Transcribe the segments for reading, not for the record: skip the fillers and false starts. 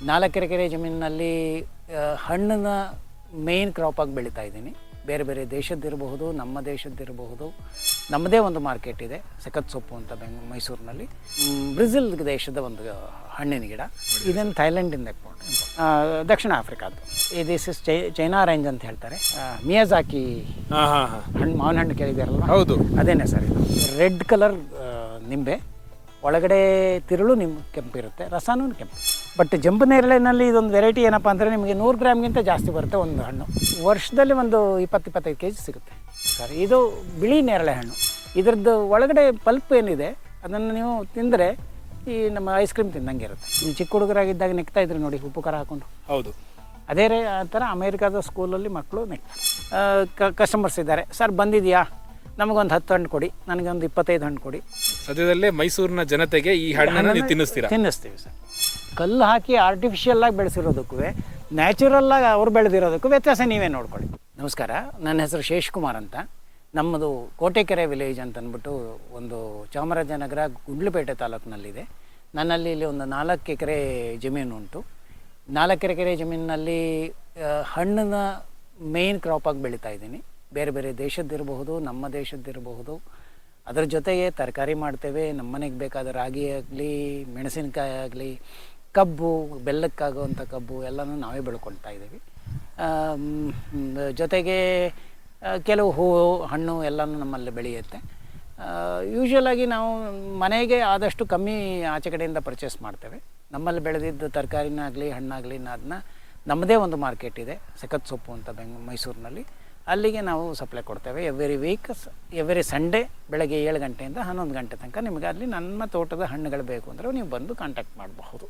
4 ಎಕರೆ ಜಮೀನಿನಲ್ಲಿ ಹಣ್ಣನ್ನ ಮೇನ್ ಕ್ರಾಪಾಗಿ ಬೆಳೀತಾ ಇದ್ದೀನಿ. ಬೇರೆ ಬೇರೆ ದೇಶದ್ದಿರಬಹುದು, ನಮ್ಮ ದೇಶದ್ದಿರಬಹುದು. ನಮ್ಮದೇ ಒಂದು ಮಾರ್ಕೆಟ್ ಇದೆ, ಸಖತ್ ಸೊಪ್ಪು ಅಂತ ಮೈಸೂರಿನಲ್ಲಿ. ಬ್ರೆಜಿಲ್ ದೇಶದ ಒಂದು ಹಣ್ಣಿನ ಗಿಡ. ಇದನ್ನು ಥೈಲ್ಯಾಂಡಿಂದ ದಕ್ಷಿಣ ಆಫ್ರಿಕಾದ್ದು. ದಿಸ್ ಇಸ್ ಚೈನಾ ಆರೆಂಜ್ ಅಂತ ಹೇಳ್ತಾರೆ. ಮಿಯಾಜಾಕಿ ಹಣ್ಣು, ಮಾವಿನ ಹಣ್ಣು ಕೇಳಿದಾರಲ್ವ? ಹೌದು, ಅದೇನೆ ಸರ್. ಇದು ರೆಡ್ ಕಲರ್ ನಿಂಬೆ, ಒಳಗಡೆ ತಿರುಳು ಕೆಂಪಿರುತ್ತೆ, ರಸನೂ ಕೆಂಪು. ಬಟ್ ಜಂಬು ನೇರಳೆನಲ್ಲಿ ಇದೊಂದು ವೆರೈಟಿ ಏನಪ್ಪ ಅಂದರೆ ನಿಮಗೆ 100 ಗ್ರಾಮ್ಗಿಂತ ಜಾಸ್ತಿ ಬರುತ್ತೆ ಒಂದು ಹಣ್ಣು. ವರ್ಷದಲ್ಲಿ ಒಂದು 20-25 kg ಸಿಗುತ್ತೆ ಸರ್. ಇದು ಬಿಳಿ ನೇರಳೆ ಹಣ್ಣು. ಇದರದ್ದು ಒಳಗಡೆ ಪಲ್ಪ್ ಏನಿದೆ ಅದನ್ನು ನೀವು ತಿಂದರೆ ಈ ನಮ್ಮ ಐಸ್ ಕ್ರೀಮ್ ತಿಂದಂಗೆ ಇರುತ್ತೆ. ನೀವು ಚಿಕ್ಕ ಹುಡುಗರಾಗಿದ್ದಾಗ ನೆಕ್ತಾ ಇದ್ರಿ ನೋಡಿ, ಉಪ್ಪು ಖಾರ ಹಾಕ್ಕೊಂಡು. ಹೌದು, ಅದೇ ಥರ ಅಮೇರಿಕಾದ ಸ್ಕೂಲಲ್ಲಿ ಮಕ್ಕಳು ನೆಕ್ತಾರೆ. ಕಸ್ಟಮರ್ಸ್ ಇದ್ದಾರೆ, ಸರ್ ಬಂದಿದೆಯಾ, ನಮಗೊಂದು 10 ಹಣ್ಣು ಕೊಡಿ, ನನಗೊಂದು 25 ಹಣ್ಣು ಕೊಡಿ. ಸದ್ಯದಲ್ಲೇ ಮೈಸೂರಿನ ಜನತೆಗೆ ಈ ಹಣ್ಣನ್ನು ನೀವು ತಿನ್ನಿಸ್ತೀವಿ ಸರ್. ಕಲ್ಲು ಹಾಕಿ ಆರ್ಟಿಫಿಷಿಯಲ್ ಆಗಿ ಬೆಳೆಸಿರೋದಕ್ಕೂ ನ್ಯಾಚುರಲ್ ಆಗಿ ಅವ್ರು ಬೆಳೆದಿರೋದಕ್ಕೂ ವ್ಯತ್ಯಾಸ ನೀವೇ ನೋಡ್ಕೊಳ್ಳಿ. ನಮಸ್ಕಾರ, ನನ್ನ ಹೆಸರು ಶೇಷ್ಕುಮಾರ್ ಅಂತ. ನಮ್ಮದು ಕೋಟೆಕೆರೆ ವಿಲೇಜ್ ಅಂತ ಅಂದ್ಬಿಟ್ಟು ಒಂದು ಚಾಮರಾಜನಗರ ಗುಂಡ್ಲುಪೇಟೆ ತಾಲೂಕಿನಲ್ಲಿದೆ. ನನ್ನಲ್ಲಿ ಇಲ್ಲಿ ಒಂದು 4 ಎಕರೆ ಜಮೀನು ಉಂಟು. 4 ಎಕರೆ ಜಮೀನಿನಲ್ಲಿ ಹಣ್ಣನ್ನ ಮೇನ್ ಕ್ರಾಪಾಗಿ ಬೆಳೀತಾ ಇದ್ದೀನಿ. ಬೇರೆ ಬೇರೆ ದೇಶದ್ದಿರಬಹುದು, ನಮ್ಮ ದೇಶದ್ದಿರಬಹುದು. ಅದರ ಜೊತೆಗೆ ತರಕಾರಿ ಮಾಡ್ತೇವೆ. ನಮ್ಮ ಮನೆಗೆ ಬೇಕಾದ ರಾಗಿ ಆಗಲಿ, ಮೆಣಸಿನಕಾಯಿ ಆಗಲಿ, ಕಬ್ಬು, ಬೆಲ್ಲಕ್ಕಾಗುವಂಥ ಕಬ್ಬು ಎಲ್ಲನೂ ನಾವೇ ಬೆಳ್ಕೊಳ್ತಾ ಇದ್ದೀವಿ. ಜೊತೆಗೆ ಕೆಲವು ಹೂವು, ಹಣ್ಣು ಎಲ್ಲನೂ ನಮ್ಮಲ್ಲಿ ಬೆಳೆಯುತ್ತೆ. ಯೂಶ್ವಲಾಗಿ ನಾವು ಮನೆಗೆ ಆದಷ್ಟು ಕಮ್ಮಿ ಆಚೆ ಕಡೆಯಿಂದ ಪರ್ಚೇಸ್ ಮಾಡ್ತೇವೆ. ನಮ್ಮಲ್ಲಿ ಬೆಳೆದಿದ್ದು ತರಕಾರಿನಾಗಲಿ ಹಣ್ಣಾಗಲಿ ಅದನ್ನ ನಮ್ಮದೇ ಒಂದು ಮಾರ್ಕೆಟ್ ಇದೆ, ಸಖತ್ ಸೊಪ್ಪು ಅಂತ ಮೈಸೂರಿನಲ್ಲಿ. ಅಲ್ಲಿಗೆ ನಾವು ಸಪ್ಲೈ ಕೊಡ್ತೇವೆ. ಎವ್ರಿ ಸಂಡೇ ಬೆಳಗ್ಗೆ 7 ಗಂಟೆಯಿಂದ 11 ಗಂಟೆ ತನಕ ನಿಮಗೆ ಅಲ್ಲಿ ನಮ್ಮ ತೋಟದ ಹಣ್ಣುಗಳು ಬೇಕು ಅಂದರೆ ನೀವು ಬಂದು ಕಾಂಟ್ಯಾಕ್ಟ್ ಮಾಡಬಹುದು.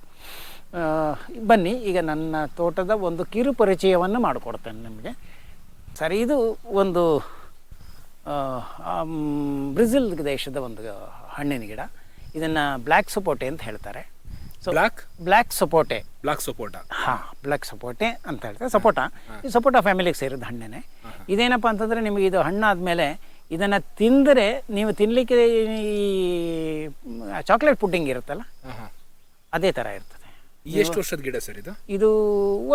ಬನ್ನಿ, ಈಗ ನನ್ನ ತೋಟದ ಒಂದು ಕಿರು ಪರಿಚಯವನ್ನು ಮಾಡಿಕೊಡ್ತೇನೆ ನಿಮಗೆ. ಸರಿ, ಇದು ಒಂದು ಬ್ರೆಜಿಲ್ ದೇಶದ ಒಂದು ಹಣ್ಣಿನ ಗಿಡ. ಇದನ್ನು ಬ್ಲ್ಯಾಕ್ ಸಪೋಟೆ ಅಂತ ಹೇಳ್ತಾರೆ. ಬ್ಲ್ಯಾಕ್ ಸಪೋಟೆ ಹಾಂ, ಬ್ಲ್ಯಾಕ್ ಸಪೋಟೆ ಅಂತ ಹೇಳ್ತಾರೆ. ಸಪೋಟ, ಈ ಸಪೋಟ ಫ್ಯಾಮಿಲಿಗೆ ಸೇರಿದ ಹಣ್ಣೇನೆ. ಇದೇನಪ್ಪ ಅಂತಂದರೆ ನಿಮಗೆ ಇದು ಹಣ್ಣಾದಮೇಲೆ ಇದನ್ನು ತಿಂದರೆ ನೀವು ತಿನ್ನಲಿಕ್ಕೆ ಈ ಚಾಕ್ಲೇಟ್ ಪುಡ್ಡಿಂಗ್ ಇರುತ್ತಲ್ಲ, ಅದೇ ಥರ ಇರ್ತದೆ. ಎಷ್ಟು ವರ್ಷದ ಗಿಡ ಸರ್ ಇದು? ಇದು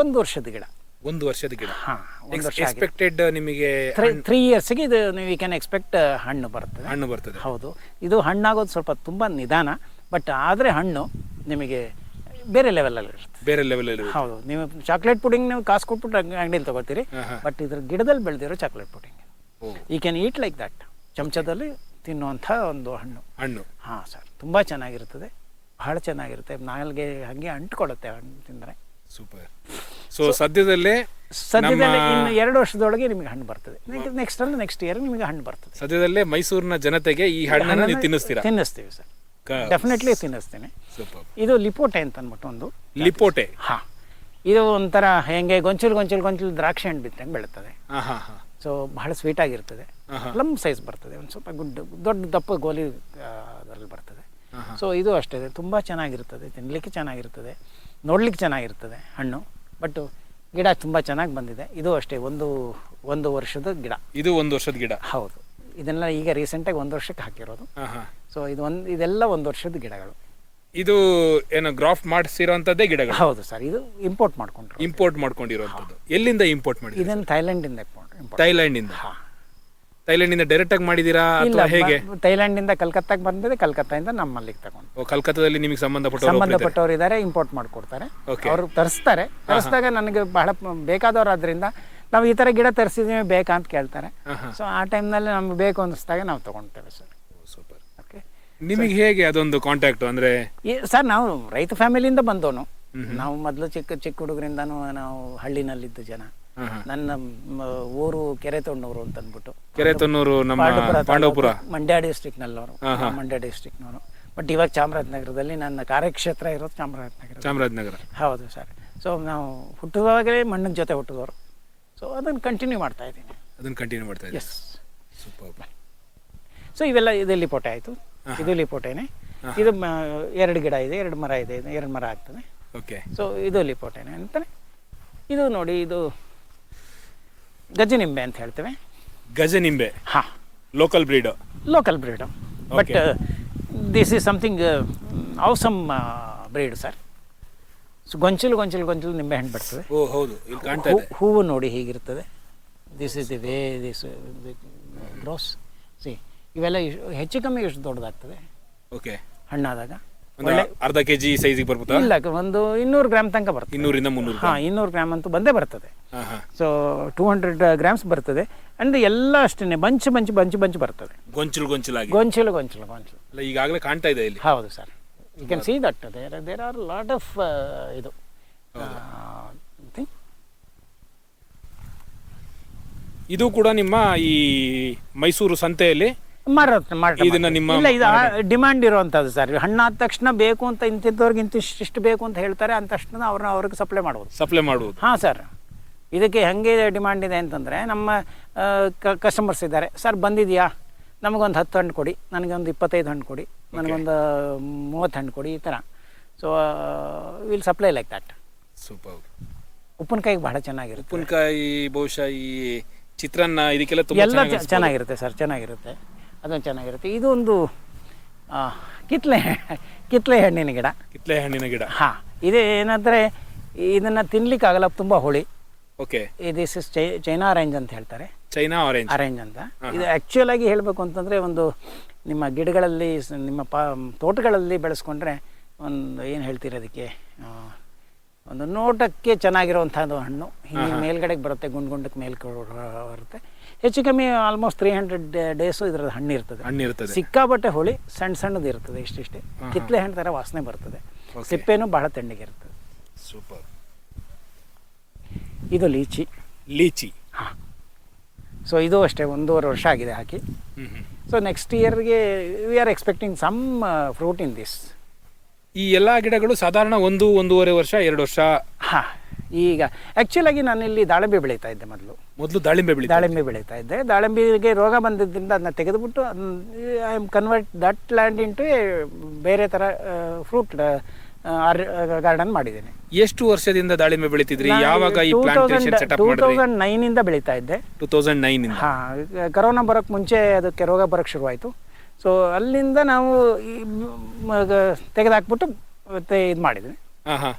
1 ವರ್ಷದ ಗಿಡ. 1 ವರ್ಷದ ಗಿಡ. ಹಾಂ, ಎಕ್ಸ್ಪೆಕ್ಟೆಡ್ ನಿಮಗೆ 3 ಇಯರ್ಸ್ಗೆ ಇದು ನೀವು ಕ್ಯಾನ್ ಎಕ್ಸ್ಪೆಕ್ಟ್ ಹಣ್ಣು ಬರ್ತದೆ. ಹೌದು, ಇದು ಹಣ್ಣಾಗೋದು ಸ್ವಲ್ಪ ತುಂಬ ನಿಧಾನ, ಬಟ್ ಆದರೆ ಹಣ್ಣು ನಿಮಗೆ ಬೇರೆ ಲೆವೆಲಲ್ಲಿ ಇರುತ್ತೆ. ಹೌದು, ನೀವು ಚಾಕ್ಲೇಟ್ ಪುಡಿಂಗ್ ನೀವು ಕಾಸು ಕೊಟ್ಬಿಟ್ಟು ಅಂಗಡಿಯಲ್ಲಿ ತೊಗೊಳ್ತೀರಿ, ಬಟ್ ಇದ್ರ ಗಿಡದಲ್ಲಿ ಬೆಳೆದಿರೋ chocolate pudding you can eat like that. ಚಮಚದಲ್ಲಿ ತಿನ್ನುವಂಥ ಒಂದು ಹಣ್ಣು. ಹಾಂ ಸರ್, ತುಂಬ ಚೆನ್ನಾಗಿರ್ತದೆ, ಬಹಳ ಚೆನ್ನಾಗಿರುತ್ತೆ. ನಾಲ್ಗೆ ಹಾಗೆ ಅಂಟ್ಕೊಡುತ್ತೆ ಹಣ್ಣು ತಿಂದರೆ. ಸೂಪರ್. ಸೊ ಸದ್ಯದಲ್ಲೇ ಇನ್ನು 2 ವರ್ಷದೊಳಗೆ ನಿಮಗೆ ಹಣ್ಣು ಬರ್ತದೆ. ನೆಕ್ಸ್ಟ್ ಇಯರ್ ನಿಮಗೆ ಹಣ್ಣು ಬರ್ತದೆ. ಸದ್ಯದಲ್ಲೇ ಮೈಸೂರಿನ ಜನತೆಗೆ ಈ ಹಣ್ಣನ್ನು ನೀವು ತಿನ್ನಿಸ್ತೀವಿ ಸರ್, ಡೆಫಿನೆಟ್ಲಿ ತಿನ್ನಿಸ್ತೀನಿ. ಇದು ಲಿಪೋಟೆ ಅಂತ ಅಂದ್ಬಿಟ್ಟು ಒಂದು ಲಿಪೋಟೆ. ಹಾಂ, ಇದು ಒಂಥರ ಹೆಂಗೆ ಗೊಂಚಲು ದ್ರಾಕ್ಷಿ ಹಣ್ಣು ಬಿತ್ತಂಗೆ ಬೆಳೀತದೆ. ಸೊ ಬಹಳ ಸ್ವೀಟ್ ಆಗಿರ್ತದೆ, ಪ್ಲಮ್ ಸೈಜ್ ಬರ್ತದೆ, ಒಂದು ಸ್ವಲ್ಪ ದೊಡ್ಡ ದಪ್ಪ ಗೋಲಿ ಅದರಲ್ಲಿ ಬರ್ತದೆ. ಸೊ ಇದು ಅಷ್ಟೇ, ತುಂಬ ಚೆನ್ನಾಗಿರ್ತದೆ, ತಿನ್ನಲಿಕ್ಕೆ ಚೆನ್ನಾಗಿರ್ತದೆ, ನೋಡ್ಲಿಕ್ಕೆ ಚೆನ್ನಾಗಿರ್ತದೆ ಹಣ್ಣು. ಬಟ್ ಗಿಡ ತುಂಬ ಚೆನ್ನಾಗಿ ಬಂದಿದೆ. ಇದು ಅಷ್ಟೇ, ಒಂದು ವರ್ಷದ ಗಿಡ. ಇದು 1 ವರ್ಷದ ಗಿಡ. ಹೌದು, ಇದೆಲ್ಲ ಈಗ ರೀಸೆಂಟಾಗಿ 1 ವರ್ಷಕ್ಕೆ ಹಾಕಿರೋದು. ಸೊ ಇದೆಲ್ಲ 1 ವರ್ಷದ ಗಿಡಗಳು. ಇದು ಏನು ಗ್ರಾಫ್ಟ್ ಮಾಡಿಸಿರೋಂಥದ್ದೇ ಗಿಡಗಳು? ಹೌದು ಸರ್, ಇದು ಇಂಪೋರ್ಟ್ ಮಾಡ್ಕೊಂಡಿರೋಂಥದ್ದು. ಎಲ್ಲಿಂದ ಇಂಪೋರ್ಟ್ ಮಾಡಿ? ಇದನ್ನು ಥೈಲ್ಯಾಂಡಿಂದ. ಥೈಲ್ಯಾಂಡಿಂದ ಡೈರೆಕ್ಟ್ ಆಗಿ ಮಾಡಿದ್ದೀರಾ ಅಥವಾ ಹೇಗೆ? ಥೈಲ್ಯಾಂಡಿಂದ ಕಲ್ಕತ್ತಾಗೆ ಬಂದಿದೆ, ಕಲ್ಕತ್ತಾದಿಂದ ನಮ್ಮಲ್ಲಿಗೆ ತಗೊಂಡು. ಕಲ್ಕತ್ತಾದಲ್ಲಿ ನಿಮಗೆ ಸಂಬಂಧಪಟ್ಟವರು ಇದ್ದಾರೆ, ಇಂಪೋರ್ಟ್ ಮಾಡಿಕೊಡ್ತಾರೆ. ಅವರು ತರಿಸಿದಾಗ ನನಗೆ ಬಹಳ ಬೇಕಾದವರಾದ್ರಿಂದ ನಾವು ಈ ಥರ ಗಿಡ ತರಿಸಿದೀವಿ ಬೇಕಾ ಅಂತ ಕೇಳ್ತಾರೆ. ಸೊ ಆ ಟೈಮ್ನಲ್ಲಿ ನಮ್ಗೆ ಬೇಕು ಅನ್ನಿಸ್ದಾಗ ನಾವು ತೊಗೊಳ್ತೇವೆ ಸರ್. ಸೂಪರ್. ಓಕೆ, ನಿಮಗೆ ಹೇಗೆ ಅದೊಂದು ಕಾಂಟ್ಯಾಕ್ಟ್ ಅಂದರೆ? ಸರ್, ನಾವು ರೈತ ಫ್ಯಾಮಿಲಿಯಿಂದ ಬಂದವನು. ನಾವು ಮೊದಲು ಚಿಕ್ಕ ಹುಡುಗರಿಂದನೂ ನಾವು ಹಳ್ಳಿನಲ್ಲಿದ್ದ ಜನ. ನನ್ನ ಊರು ಕೆರೆತೊಣ್ಣೂರು ಅಂತ ಅಂದ್ಬಿಟ್ಟು. ಕೆರೆತೊಣ್ಣೂರು ನಮ್ಮ ಪಾಂಡವಪುರ, ಮಂಡ್ಯ ಡಿಸ್ಟ್ರಿಕ್ಟ್ನಲ್ಲವರು. ಬಟ್ ಇವಾಗ ಚಾಮರಾಜನಗರದಲ್ಲಿ ನನ್ನ ಕಾರ್ಯಕ್ಷೇತ್ರ ಇರೋದು ಚಾಮರಾಜನಗರ. ಹೌದು ಸರ್. ಸೊ ನಾವು ಹುಟ್ಟಿದವಾಗಲೇ ಮಣ್ಣಿನ ಜೊತೆ ಹುಟ್ಟಿದವರು. ಸೊ ಅದನ್ನು ಕಂಟಿನ್ಯೂ ಮಾಡ್ತಾ ಇದ್ದೀನಿ. S, super. ಸೊ ಇವೆಲ್ಲ ಇದು ಲಿಪೋಟೆ ಆಯಿತು. ಇದು ಲಿಪೋಟೆನೇ. ಇದು 2 ಗಿಡ ಇದೆ, 2 ಮರ ಇದೆ, 2 ಮರ ಆಗ್ತದೆ. ಓಕೆ. ಸೊ ಇದು ಲಿಪೋಟೆನೇ ಅಂತಾನೆ. ಇದು ನೋಡಿ, ಇದು ಗಜನಿಂಬೆ ಅಂತ ಹೇಳ್ತೇವೆ. ಗಜನಿಂಬೆ? ಹಾಂ, local breed. But this is something awesome breed sir. So ಗೊಂಚಲು ಗೊಂಚಲು ಗೊಂಚಲು ನಿಂಬೆಹಣ್ಣು ಬರ್ತದೆ. ಓ ಹೌದು, ಇಲ್ಲಿ ಕಾಣ್ತಾ ಇದೆ. ಹೂವು ನೋಡಿ ಹೀಗಿರ್ತದೆ. This is the way this grows. See ಇವೆಲ್ಲ ಹೆಚ್ಚು ಕಮ್ಮಿ ಎಷ್ಟು ದೊಡ್ಡದಾಗ್ತದೆ ಓಕೆ. ಹಣ್ಣಾದಾಗ. ಅರ್ಧ ಕೆಜಿ ಸೈಜಿಗೆ ಬರ್ಬೋದಾ? ಇಲ್ಲ, ಒಂದು 200 ಗ್ರಾಮ್ ತನಕ ಬರ್ತದೆ. 200 ಇಂದ 300. ಹಾಂ, 200 ಗ್ರಾಮ್ ಅಂತೂ ಬಂದೇ ಬರ್ತದೆ. ಸೊ 200 ಗ್ರಾಮ್ಸ್ ಬರ್ತದೆ. ಅಂಡ್ ಎಲ್ಲ ಅಷ್ಟೇ ಬಂಚ್ ಬಂಚ್ ಬಂಚ್ ಬಂಚ್ ಬರ್ತದೆ. ಗೊಂಚಲು ಗೊಂಚಲಾಗಿ. ಗೊಂಚಲು ಗೊಂಚಲು ಗೊಂಚಲು. ಅಲ್ಲ, ಈಗಾಗಲೇ ಕಾಣ್ತಾ ಇದೆ ಇಲ್ಲಿ. ಹೌದು sir, you can see that there are lot of ಇದು ಇದು ಕೂಡ ನಿಮ್ಮ ಈ ಮೈಸೂರು ಸಂತೆಯಲ್ಲಿ ಇದನ್ನ ನಿಮ್ಮ ಇಲ್ಲ, ಇದು ಡಿಮ್ಯಾಂಡ್ ಇರುವಂಥದ್ದು ಸರ್. ಹಣ್ಣಾದ ತಕ್ಷಣ ಬೇಕು ಅಂತ ಇಂತಿದ್ದವ್ರಿಗೆ ಇಂತಿಷ್ಟು ಬೇಕು ಅಂತ ಹೇಳ್ತಾರೆ, ಅಂದ ತಕ್ಷಣ ಅವ್ರಿಗೆ ಸಪ್ಲೈ ಮಾಡುವುದು. ಹಾಂ ಸರ್, ಇದಕ್ಕೆ ಹೆಂಗೆ ಡಿಮ್ಯಾಂಡ್ ಇದೆ ಅಂತಂದರೆ, ನಮ್ಮ ಕಸ್ಟಮರ್ಸ್ ಇದ್ದಾರೆ ಸರ್, ಬಂದಿದೆಯಾ ನಮಗೊಂದು 10 ಹಣ್ಣು ಕೊಡಿ, ನನಗೊಂದು 25 ಹಣ್ಣು ಕೊಡಿ, ನನಗೊಂದು 30 ಹಣ್ಣು ಕೊಡಿ, ಈ ಥರ. So will supply like that. Super. ಉಪ್ಪಿನಕಾಯಿಗೆ ಬಹಳ ಚೆನ್ನಾಗಿರುತ್ತೆ. ಉಪ್ಪಿನಕಾಯಿ ಬಹುಶಃ ಈ ಚಿತ್ರಾನ್ನ ಇದಕ್ಕೆಲ್ಲ ಎಲ್ಲ ಚೆನ್ನಾಗಿರುತ್ತೆ ಸರ್, ಚೆನ್ನಾಗಿರುತ್ತೆ. ಅದೊಂದು ಚೆನ್ನಾಗಿರುತ್ತೆ. ಇದು ಒಂದು ಕಿತ್ಲೆ ಹಣ್ಣಿನ ಗಿಡ. ಕಿತ್ಲೆ ಹಣ್ಣಿನ ಗಿಡ. ಹಾಂ, ಇದು ಏನಂದರೆ ಇದನ್ನು ತಿನ್ಲಿಕ್ಕಾಗಲ್ಲ, ತುಂಬ ಹುಳಿ. Okay. This is China orange ಅಂತ ಹೇಳ್ತಾರೆ. ಚೈನಾ ಆರೆಂಜ್ ಅಂತ. ಇದು ಆ್ಯಕ್ಚುಲ್ ಆಗಿ ಹೇಳಬೇಕು ಅಂತಂದರೆ, ಒಂದು ನಿಮ್ಮ ಗಿಡಗಳಲ್ಲಿ ನಿಮ್ಮ ತೋಟಗಳಲ್ಲಿ ಬೆಳೆಸ್ಕೊಂಡ್ರೆ ಒಂದು ಏನು ಹೇಳ್ತೀರಿ ಅದಕ್ಕೆ, ಒಂದು ನೋಟಕ್ಕೆ ಚೆನ್ನಾಗಿರುವಂಥದ್ದು ಹಣ್ಣು. ಹಿಂಗೆ ಮೇಲ್ಗಡೆಗೆ ಬರುತ್ತೆ, ಗುಂಡಕ್ಕೆ ಮೇಲೆ ಬರುತ್ತೆ. ಹೆಚ್ಚು ಕಮ್ಮಿ ಆಲ್ಮೋಸ್ಟ್ 300 ಡೇಸು ಇದರ ಹಣ್ಣು ಇರ್ತದೆ. ಸಿಕ್ಕಾಬಟ್ಟೆ ಹುಳಿ, ಸಣ್ಣದು ಇರ್ತದೆ, ಇಷ್ಟಿಷ್ಟೇ. ಕಿತ್ಲೆ ಹಣ್ಣು ಥರ ವಾಸನೆ ಬರ್ತದೆ. ಸಿಪ್ಪೆನೂ ಬಹಳ ತಣ್ಣಗಿರ್ತದೆ. ಸೂಪರ್. ಇದು ಲೀಚಿ. ಹಾಂ. ಸೊ ಇದು ಅಷ್ಟೇ 1.5 ವರ್ಷ ಆಗಿದೆ ಹಾಕಿ. ಸೊ ನೆಕ್ಸ್ಟ್ ಇಯರ್ಗೆ we are expecting some fruit in this. ಈ ಎಲ್ಲ ಗಿಡಗಳು ಸಾಧಾರಣ 1-1.5 ವರ್ಷ 2 ವರ್ಷ. ಹಾಂ, ಈಗ ಆ್ಯಕ್ಚುಲಾಗಿ ನಾನು ಇಲ್ಲಿ ದಾಳಿಂಬೆ ಬೆಳೀತಾ ಇದ್ದೆ ಮೊದಲು ದಾಳಿಂಬೆ ಬೆಳೀತಾ ಇದ್ದೆ. ದಾಳಿಂಬೆಗೆ ರೋಗ ಬಂದಿದ್ದರಿಂದ ಅದನ್ನ ತೆಗೆದುಬಿಟ್ಟು I am convert that land into ಬೇರೆ ಥರ ಫ್ರೂಟ್ ಗಾರ್ಡನ್ ಮಾಡಿದ್ದೇನೆ. ಎಷ್ಟು ವರ್ಷದಿಂದ ದಾಳಿಂಬೆ ಬೆಳೀತಿದ್ರಿ? ಯಾವಾಗ ಈ ಪ್ಲಾಂಟೇಶನ್ ಸೆಟಪ್ ಮಾಡಿದ್ರಿ? 2009 ಇಂದ ಬೆಳೀತಾ ಇದ್ದೆ. 2009 ಇಂದ. ಹಾಂ, ಕರೋನಾ ಬರೋಕ್ಕೆ ಮುಂಚೆ ಅದಕ್ಕೆ ರೋಗ ಬರೋಕ್ಕೆ ಶುರುವಾಯಿತು. ಸೊ ಅಲ್ಲಿಂದ ನಾವು ತೆಗೆದಾಕ್ಬಿಟ್ಟು ಮತ್ತೆ ಇದು ಮಾಡಿದ್ವಿ. ಹಾಂ.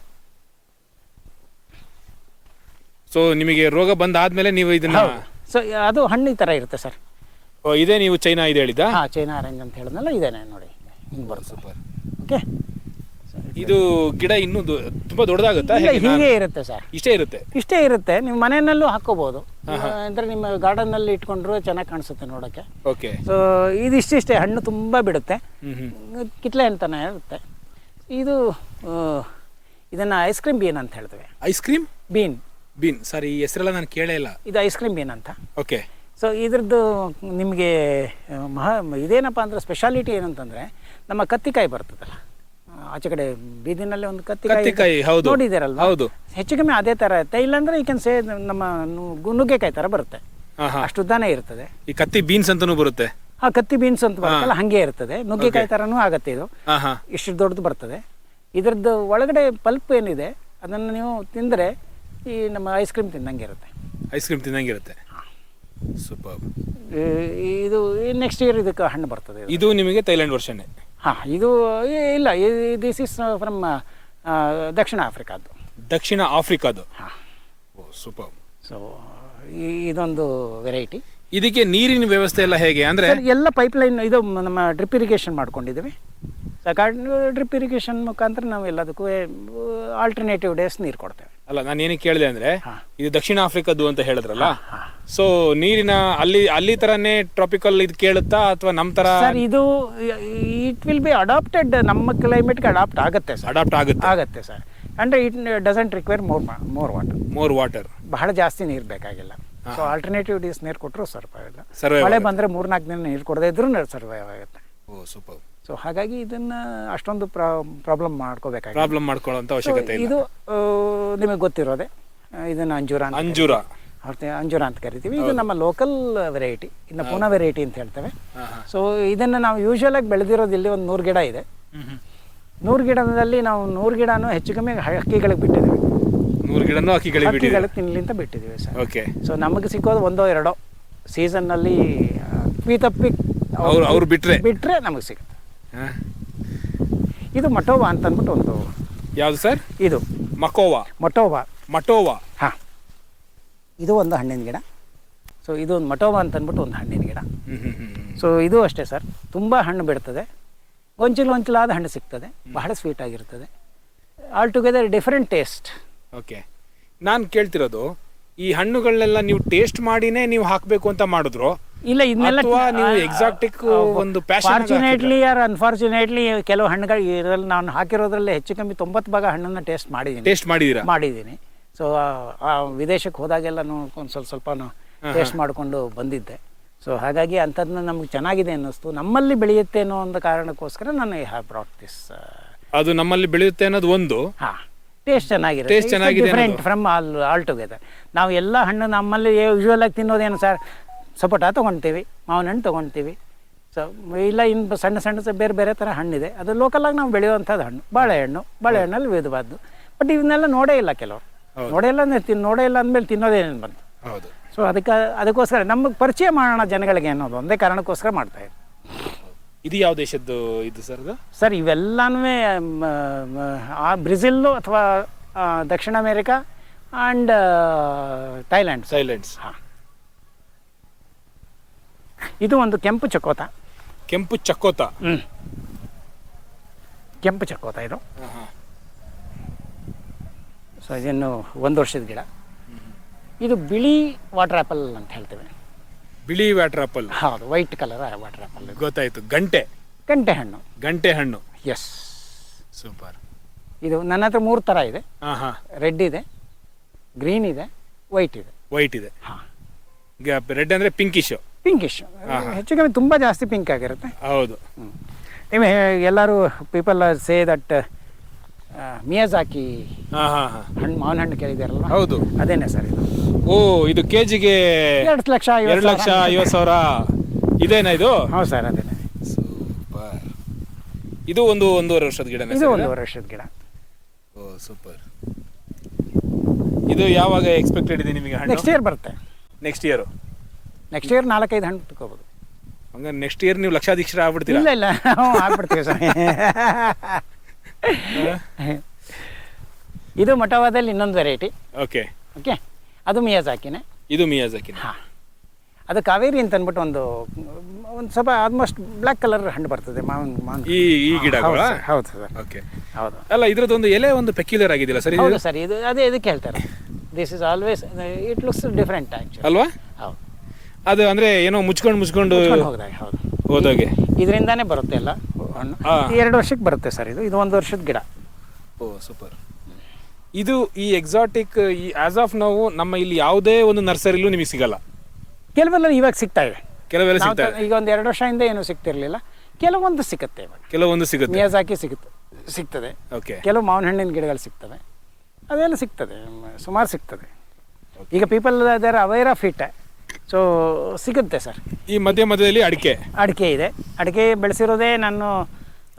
ಸೊ ನಿಮಗೆ ರೋಗ ಬಂದಾದ್ಮೇಲೆ ನೀವು ಇದನ್ನ, ಸೊ ಅದು ಹಣ್ಣು ಈ ಥರ ಇರುತ್ತೆ ಸರ್. ಇದೇ ನೀವು ಚೈನಾ ಇದು ಹೇಳಿದ? ಹಾಂ, ಚೈನಾ ಆರೆಂಜ್ ಅಂತ ಹೇಳಿದ್ನಲ್ಲ, ಇದೇನೆ ನೋಡಿ, ಹಿಂಗೆ ಬರುತ್ತೆ. ಸೂಪರ್. ಓಕೆ. ಇದು ಗಿಡ ಇನ್ನೂ ತುಂಬಾ ದೊಡ್ಡದಾಗುತ್ತಾ? ಹೀಗೆ ಇರುತ್ತೆ ಸರ್, ಇಷ್ಟೇ ಇರುತ್ತೆ. ನೀವು ಮನೆಯಲ್ಲೂ ಹಾಕೋಬಹುದು, ಅಂದರೆ ನಿಮ್ಮ ಗಾರ್ಡನ್ನಲ್ಲಿ ಇಟ್ಕೊಂಡ್ರು ಚೆನ್ನಾಗಿ ಕಾಣಿಸುತ್ತೆ ನೋಡೋಕ್ಕೆ. ಓಕೆ. ಸೊ ಇದಿಷ್ಟೇ ಹಣ್ಣು ತುಂಬ ಬಿಡುತ್ತೆ. ಕಿತ್ಲೆ ಅಂತಾನೆ ಇರುತ್ತೆ. ಇದನ್ನು ಐಸ್ ಕ್ರೀಮ್ ಬೀನ್ ಅಂತ ಹೇಳ್ತೇವೆ. ಐಸ್ ಕ್ರೀಮ್ ಬೀನ್ ಸರಿ, ಈ ಹೆಸರೆಲ್ಲ ನಾನು ಕೇಳೇ ಇಲ್ಲ. ಇದು ಐಸ್ ಕ್ರೀಮ್ ಬೀನ್ ಅಂತ. ಓಕೆ. ಸೊ ಇದ್ರದ್ದು ನಿಮಗೆ ಇದೇನಪ್ಪ ಅಂದರೆ ಸ್ಪೆಷಾಲಿಟಿ ಏನಂತಂದರೆ, ನಮ್ಮ ಕತ್ತಿಕಾಯಿ ಬರ್ತದಲ್ಲ ಆಚೆ ಕಡೆ ಬೀದಿನಲ್ಲಿ ಒಂದು ಕತ್ತಿಕಾಯಿ ನೋಡಿದ್ದೀರಲ್ವ? ಹೌದು. ಹೆಚ್ಚು ಕಮ್ಮಿ ಅದೇ ಥರ ಇರುತ್ತೆ. ಇಲ್ಲಾಂದ್ರೆ ಈ ಸೇ ನಮ್ಮ ನುಗ್ಗೆಕಾಯಿ ಥರ ಬರುತ್ತೆ, ಅಷ್ಟು ಉದ್ದಾನೆ ಇರ್ತದೆ. ಈ ಕತ್ತಿ ಬೀನ್ಸ್ ಅಂತನೂ ಬರುತ್ತೆ. ಹಾಂ, ಕತ್ತಿ ಬೀನ್ಸ್ ಅಂತ ಬರುತ್ತಲ್ಲ, ಹಾಗೆ ಇರ್ತದೆ. ನುಗ್ಗೆಕಾಯಿ ಥರನೂ ಆಗುತ್ತೆ. ಇದು ಇಷ್ಟು ದೊಡ್ಡದು ಬರ್ತದೆ. ಇದ್ರದ್ದು ಒಳಗಡೆ ಪಲ್ಪ್ ಏನಿದೆ ಅದನ್ನು ನೀವು ತಿಂದರೆ ಈ ನಮ್ಮ ಐಸ್ ಕ್ರೀಮ್ ತಿಂದಂಗೆ ಇರುತ್ತೆ. ಸೂಪರ್. ಇದು ನೆಕ್ಸ್ಟ್ ಇಯರ್ ಇದಕ್ಕೆ ಹಣ್ಣು ಬರ್ತದೆ. ಇದು ನಿಮಗೆ ಥೈಲ್ಯಾಂಡ್ ವರ್ಷನೇ? ಹಾಂ, ಇದು ಇಲ್ಲ, ದಿಸ್ ಇಸ್ ಫ್ರಮ್ ದಕ್ಷಿಣ ಆಫ್ರಿಕಾದು. ಹಾಂ. ಸೂಪರ್. ಸೊ ಇದೊಂದು ವೆರೈಟಿ. ಇದಕ್ಕೆ ನೀರಿನ ವ್ಯವಸ್ಥೆ ಎಲ್ಲ ಹೇಗೆ? ಅಂದರೆ ಎಲ್ಲ ಪೈಪ್ಲೈನ್, ಇದು ನಮ್ಮ ಡ್ರಿಪ್ ಇರಿಗೇಷನ್ ಮಾಡ್ಕೊಂಡಿದ್ದೀವಿ. ಡ್ರಿಪ್ ಇರಿಗೇಷನ್ ಮುಖಾಂತರ ನಾವು ಎಲ್ಲದಕ್ಕೂ ಆಲ್ಟರ್ನೇಟಿವ್ ಡೇಸ್ ನೀರು ಕೊಡ್ತೇವೆ. ಅಲ್ಲ, ನಾನು ಏನಕ್ಕೆ ಕೇಳಿದೆ ಅಂದರೆ, ಇದು ದಕ್ಷಿಣ ಆಫ್ರಿಕಾದ್ದು ಅಂತ ಹೇಳಿದ್ರಲ್ಲ, ಸೊ ನೀರಿನ ಅಲ್ಲಿ ತರನೇ ಟ್ರಾಪಿಕಲ್ ಇದು ಕೇಳುತ್ತಾ ಅಥವಾ ನಮ್ಮ ತರ? ಸರ್, ಇದು ಇಟ್ ವಿಲ್ ಬಿ ಅಡಾಪ್ಟೆಡ್, ನಮ್ಮ ಕ್ಲೈಮೇಟ್ಗೆ ಅಡಾಪ್ಟ್ ಆಗುತ್ತೆ ಸರ್. ಅಂದರೆ it doesn't require more water. ಬಹಳ ಜಾಸ್ತಿ ನೀರು ಬೇಕಾಗಿಲ್ಲ. ಸೊ ಆಲ್ಟರ್ನೇಟಿವ್ ಡೇಸ್ ನೀರು ಕೊಟ್ಟರು ಸರ್ವೈವ್. ಮಳೆ ಬಂದರೆ 3-4 ದಿನ ನೀರು ಕೊಡದೇ ಇದ್ರೂ ಸರ್ವೈವ್ ಆಗುತ್ತೆ. ಸೂಪರ್. ಸೊ ಹಾಗಾಗಿ ಇದನ್ನ ಅಷ್ಟೊಂದು ಪ್ರಾಬ್ಲಮ್ ಮಾಡ್ಕೊಳ್ಳೋಂಥ ಅವಶ್ಯಕತೆ ಇಲ್ಲ. ಇದು ನಿಮಗೆ ಗೊತ್ತಿರೋದೆ, ಇದನ್ನ ಅಂಜೂರ ಅಂತ ಕರಿತೀವಿ. ಇದು ನಮ್ಮ ಲೋಕಲ್ ವೆರೈಟಿ, ಇನ್ನು ಪುನಾ ವೆರೈಟಿ ಅಂತ ಹೇಳ್ತೇವೆ. ಸೊ ಇದನ್ನು ನಾವು ಯೂಶುವಲ್ ಆಗಿ ಬೆಳೆದಿರೋದು ಇಲ್ಲಿ ಒಂದು 100 ಗಿಡ ಇದೆ. 100 ಗಿಡದಲ್ಲಿ ನಾವು 100 ಗಿಡನೂ ಹೆಚ್ಚು ಕಮ್ಮಿ ಹಕ್ಕಿಗಳಿಗೆ ಬಿಟ್ಟಿದ್ದೀವಿ. 100 ಗಿಡನೂ ಹಕ್ಕಿಗಳಿಗೆ ತಿನ್ನಲಿಂತ ಬಿಟ್ಟಿದ್ದೀವಿ ಸರ್. ಓಕೆ. ಸೊ ನಮಗೆ ಸಿಕ್ಕೋದು 1-2 ಸೀಸನ್ನಲ್ಲಿ ತಪ್ಪಿ ಅವ್ರು ಬಿಟ್ರೆ ನಮಗೆ ಸಿಗುತ್ತೆ. ಇದು ಮಟೋವಾ ಅಂತ ಅಂದ್ಬಿಟ್ಟು ಒಂದು ಯಾವುದು ಸರ್? ಇದು ಮಕೋವಾ, ಮಟೋವಾ. ಮಟೋವಾ. ಹಾಂ, ಇದು ಒಂದು ಹಣ್ಣಿನ ಗಿಡ. ಸೊ ಇದು ಒಂದು ಮಟೋವಾ ಅಂತ ಅಂದ್ಬಿಟ್ಟು ಒಂದು ಹಣ್ಣಿನ ಗಿಡ. ಸೊ ಇದು ಅಷ್ಟೇ ಸರ್, ತುಂಬ ಹಣ್ಣು ಬಿಡ್ತದೆ, ಗೊಂಚಲಾದ ಹಣ್ಣು ಸಿಗ್ತದೆ, ಬಹಳ ಸ್ವೀಟ್ ಆಗಿರ್ತದೆ, all together different taste. Okay, ನಾನು ಕೇಳ್ತಿರೋದು ಈ ಹಣ್ಣುಗಳನ್ನೆಲ್ಲ ನೀವು ಟೇಸ್ಟ್ ಮಾಡಿನೇ ನೀವು ಹಾಕಬೇಕು ಅಂತ ಮಾಡಿದ್ರು, ಇಲ್ಲ ಇದನ್ನೆಲ್ಲ ನೀವು ಎಕ್ಸಾಕ್ಟಿಕ್ ಒಂದು ಪ್ಯಾಷನ್? ಫಾರ್ಚುನೇಟ್ಲಿ ಆರ್ ಅನ್ಫಾರ್ಚುನೇಟ್ಲಿ ಕೆಲವು ಹಣ್ಣುಗಳು ಇದರಲ್ಲಿ ನಾನು ಹಾಕಿರೋದ್ರಲ್ಲಿ ಹೆಚ್ಚು ಕಮ್ಮಿ 90 ಭಾಗ ಹಣ್ಣನ್ನು ಟೇಸ್ಟ್ ಮಾಡಿದ್ದೀನಿ. ಸೊ ವಿದೇಶಕ್ಕೆ ಹೋದಾಗೆಲ್ಲ ನೋಡ್ಕೊಂಡು ಸ್ವಲ್ಪ ಟೇಸ್ಟ್ ಮಾಡಿಕೊಂಡು ಬಂದಿದ್ದೆ. ಸೊ ಹಾಗಾಗಿ ಅಂಥದ್ದನ್ನ ನಮ್ಗೆ ಚೆನ್ನಾಗಿದೆ ಅನ್ನಿಸ್ತು, ನಮ್ಮಲ್ಲಿ ಬೆಳೆಯುತ್ತೆ ಅನ್ನೋ ಒಂದು ಕಾರಣಕ್ಕೋಸ್ಕರ ನಾನು ಹ್ಯಾವ್ ಬ್ರಾಟ್ ದಿಸ್. ಅದು ನಮ್ಮಲ್ಲಿ ಬೆಳೆಯುತ್ತೆ ಅನ್ನೋದು ಒಂದು, ಹಾಂ, ಟೇಸ್ಟ್ ಚೆನ್ನಾಗಿದೆ, ಡಿಫ್ರೆಂಟ್ ಫ್ರಮ್ ಆಲ್ ಟುಗೆದರ್. ನಾವು ಎಲ್ಲ ಹಣ್ಣು ನಮ್ಮಲ್ಲಿ ಯೂಶ್ವಲ್ ಆಗಿ ತಿನ್ನೋದೇನು ಸರ್, ಸಪೋಟ ತೊಗೊಳ್ತೀವಿ, ಮಾವಿನ ಹಣ್ಣು ತೊಗೊಳ್ತೀವಿ. ಸೊ ಇಲ್ಲ ಇನ್ನು ಸಣ್ಣ ಬೇರೆ ಥರ ಹಣ್ಣಿದೆ, ಅದು ಲೋಕಲಾಗಿ ನಾವು ಬೆಳೆಯುವಂಥದ್ದು ಹಣ್ಣು. ಬಾಳೆಹಣ್ಣಲ್ಲಿ ವಿಧವಾದ್ದು. ಬಟ್ ಇವನ್ನೆಲ್ಲ ನೋಡೇ ಇಲ್ಲ ಕೆಲವರು, ನೋಡೇ ಇಲ್ಲ ಅಂದಮೇಲೆ ತಿನ್ನೋದೇನೇನು ಬಂತು. ಹೌದು. ಸೊ ಅದಕ್ಕೋಸ್ಕರ ನಮಗೆ ಪರಿಚಯ ಮಾಡೋಣ ಜನಗಳಿಗೆ ಅನ್ನೋದು ಒಂದೇ ಕಾರಣಕ್ಕೋಸ್ಕರ ಮಾಡ್ತಾಯಿದ್ದೆ. ಇದು ಯಾವ ದೇಶದ್ದು ಇದು ಸರ್? ಅದು ಸರ್ ಇವೆಲ್ಲನೂ ಬ್ರೆಜಿಲ್ಲು ಅಥವಾ ದಕ್ಷಿಣ ಅಮೇರಿಕಾ ಆ್ಯಂಡ್ ಥೈಲ್ಯಾಂಡ್ಸ್. ಹಾಂ, ಇದು ಒಂದು ಕೆಂಪು ಚಕೋತ. ಕೆಂಪು ಚಕೋತ ಇದು. ಸೊ ಇದನ್ನು 1 ವರ್ಷದ ಗಿಡ. ಇದು ಬಿಳಿ ವಾಟರ್ ಆ್ಯಪಲ್ ಅಂತ ಹೇಳ್ತೇವೆ. ಬಿಳಿ ವಾಟರ್ ಆಪಲ್? ಹೌದು, ವೈಟ್ ಕಲರ್ ವಾಟರ್ ಆ್ಯಪಲ್. ಗೊತ್ತಾಯ್ತು. ಗಂಟೆ ಹಣ್ಣು. Yes, super. ಇದು ನನ್ನ ಹತ್ರ 3 ಥರ ಇದೆ. ರೆಡ್ ಇದೆ, ಗ್ರೀನ್ ಇದೆ, ವೈಟ್ ಇದೆ. ಹಾಂ, ರೆಡ್ ಅಂದರೆ ಪಿಂಕಿಶ್. ಹೆಚ್ಚು ಕಮ್ಮಿ ತುಂಬ ಜಾಸ್ತಿ ಪಿಂಕ್ ಆಗಿರುತ್ತೆ. ಹೌದು. ನೀವು ಎಲ್ಲರೂ ಪೀಪಲ್ ಸೇ ದಟ್ ಮಿಯಾಜಾಕಿ ಮಾವಿನ ಹಣ್ಣು ಕೇಳಿದಾರಲ್ಲ? ಹೌದು, ಅದೇನೆ ಸರ್ ಇದು. ಓ, ಇದು ಕೆಜಿಗೆ 2,50,000 ಇದೇನಾ ಇದು? ಹೌದು ಸರ್, ಅದೇನೆ. ಸೂಪರ್. ಇದು 1.5 ವರ್ಷದ ಗಿಡ? ಇದು 1.5 ವರ್ಷದ ಗಿಡ. ಓ, ಸೂಪರ್. ಇದು ಯಾವಾಗ ಎಕ್ಸ್ಪೆಕ್ಟೆಡ್ ಇದೆ ನಿಮಗೆ? ನೆಕ್ಸ್ಟ್ ಇಯರ್ ಬರುತ್ತೆ. ನೆಕ್ಸ್ಟ್ ಇಯರ್ 4-5 ಹಣ್ಣು ತಗೋಬೋದು. ಹಂಗಾರೆ ನೆಕ್ಸ್ಟ್ ಇಯರ್ ನೀವು ಲಕ್ಷಾಧೀಶರ ಆಗ್ಬಿಡ್ತೀರಾ? ಇಲ್ಲ ಆಗ್ಬಿಡ್ತೀವಿ ಸರ್. ಇದು ಮಟವಾದಲ್ಲಿ ಇನ್ನೊಂದು ವೆರೈಟಿ. ಓಕೆ, ಅದು ಮಿಯಾಜಾಕಿನೇ. ಹಾಂ, ಅದು ಕಾವೇರಿ ಅಂತ ಅಂದ್ಬಿಟ್ಟು ಒಂದು ಸ್ವಲ್ಪ ಆಲ್ಮೋಸ್ಟ್ ಬ್ಲ್ಯಾಕ್ ಕಲರ್ ಹಣ್ಣು ಬರ್ತದೆ, ಮಾವಿನ ಈ ಗಿಡ. ಹೌದು ಸರ್. ಓಕೆ, ಹೌದು. ಅಲ್ಲ, ಇದ್ರದ್ದೊಂದು ಎಲೆ ಒಂದು ಪೆಕ್ಯುಲರ್ ಆಗಿದೆಯಲ್ಲ ಸರ್? ಹೌದು ಸರ್, ಇದು ಇದಕ್ಕೆ ಹೇಳ್ತಾರೆ, this is always it looks different actually ಅಲ್ವಾ? ಹೌದು, ಅದು ಅಂದರೆ ಏನೋ ಮುಚ್ಕೊಂಡು ಹೋದಾಗ. ಹೌದು, ಹೋದಾಗೆ ಇದರಿಂದಾನೇ ಬರುತ್ತೆ ಎಲ್ಲ ಹಣ್ಣು. 2 ವರ್ಷಕ್ಕೆ ಬರುತ್ತೆ ಸರ್. ಇದು 1 ವರ್ಷದ ಗಿಡ. ಓ, ಸೂಪರ್. ಇದು ಈ ಎಕ್ಸಾಟಿಕ್ ಆಸ್ ಆಫ್ ನಾವು ನಮ್ಮ ಇಲ್ಲಿ ಯಾವುದೇ ಒಂದು ನರ್ಸರಿಲೂ ನಿಮಗೆ ಸಿಗಲ್ಲ? ಕೆಲವೆಲ್ಲ ಇವಾಗ ಸಿಗ್ತಾ ಇದೆ. ಕೆಲವೆಲ್ಲ ಸಿಗ್ತಾ ಇದೆ. ಈಗ 1-2 ವರ್ಷದಿಂದ ಏನೂ ಸಿಗ್ತಿರ್ಲಿಲ್ಲ, ಕೆಲವೊಂದು ಸಿಗುತ್ತೆ ಇವಾಗ. ಕೆಲವೊಂದು ಸಿಗುತ್ತೆ. ಮಿಯಾಜಾಕಿ ಸಿಗ್ತದೆ. ಓಕೆ. ಕೆಲವು ಮಾವಿನ ಹಣ್ಣಿನ ಗಿಡಗಳು ಸಿಗ್ತವೆ, ಅದೆಲ್ಲ ಸಿಗ್ತದೆ, ಸುಮಾರು ಸಿಗ್ತದೆ. ಈಗ people there aware of it. So ಸಿಗುತ್ತೆ ಸರ್. ಈ ಮಧ್ಯದಲ್ಲಿ ಅಡಿಕೆ ಇದೆ. ಅಡಿಕೆ ಬೆಳೆಸಿರೋದೇ ನಾನು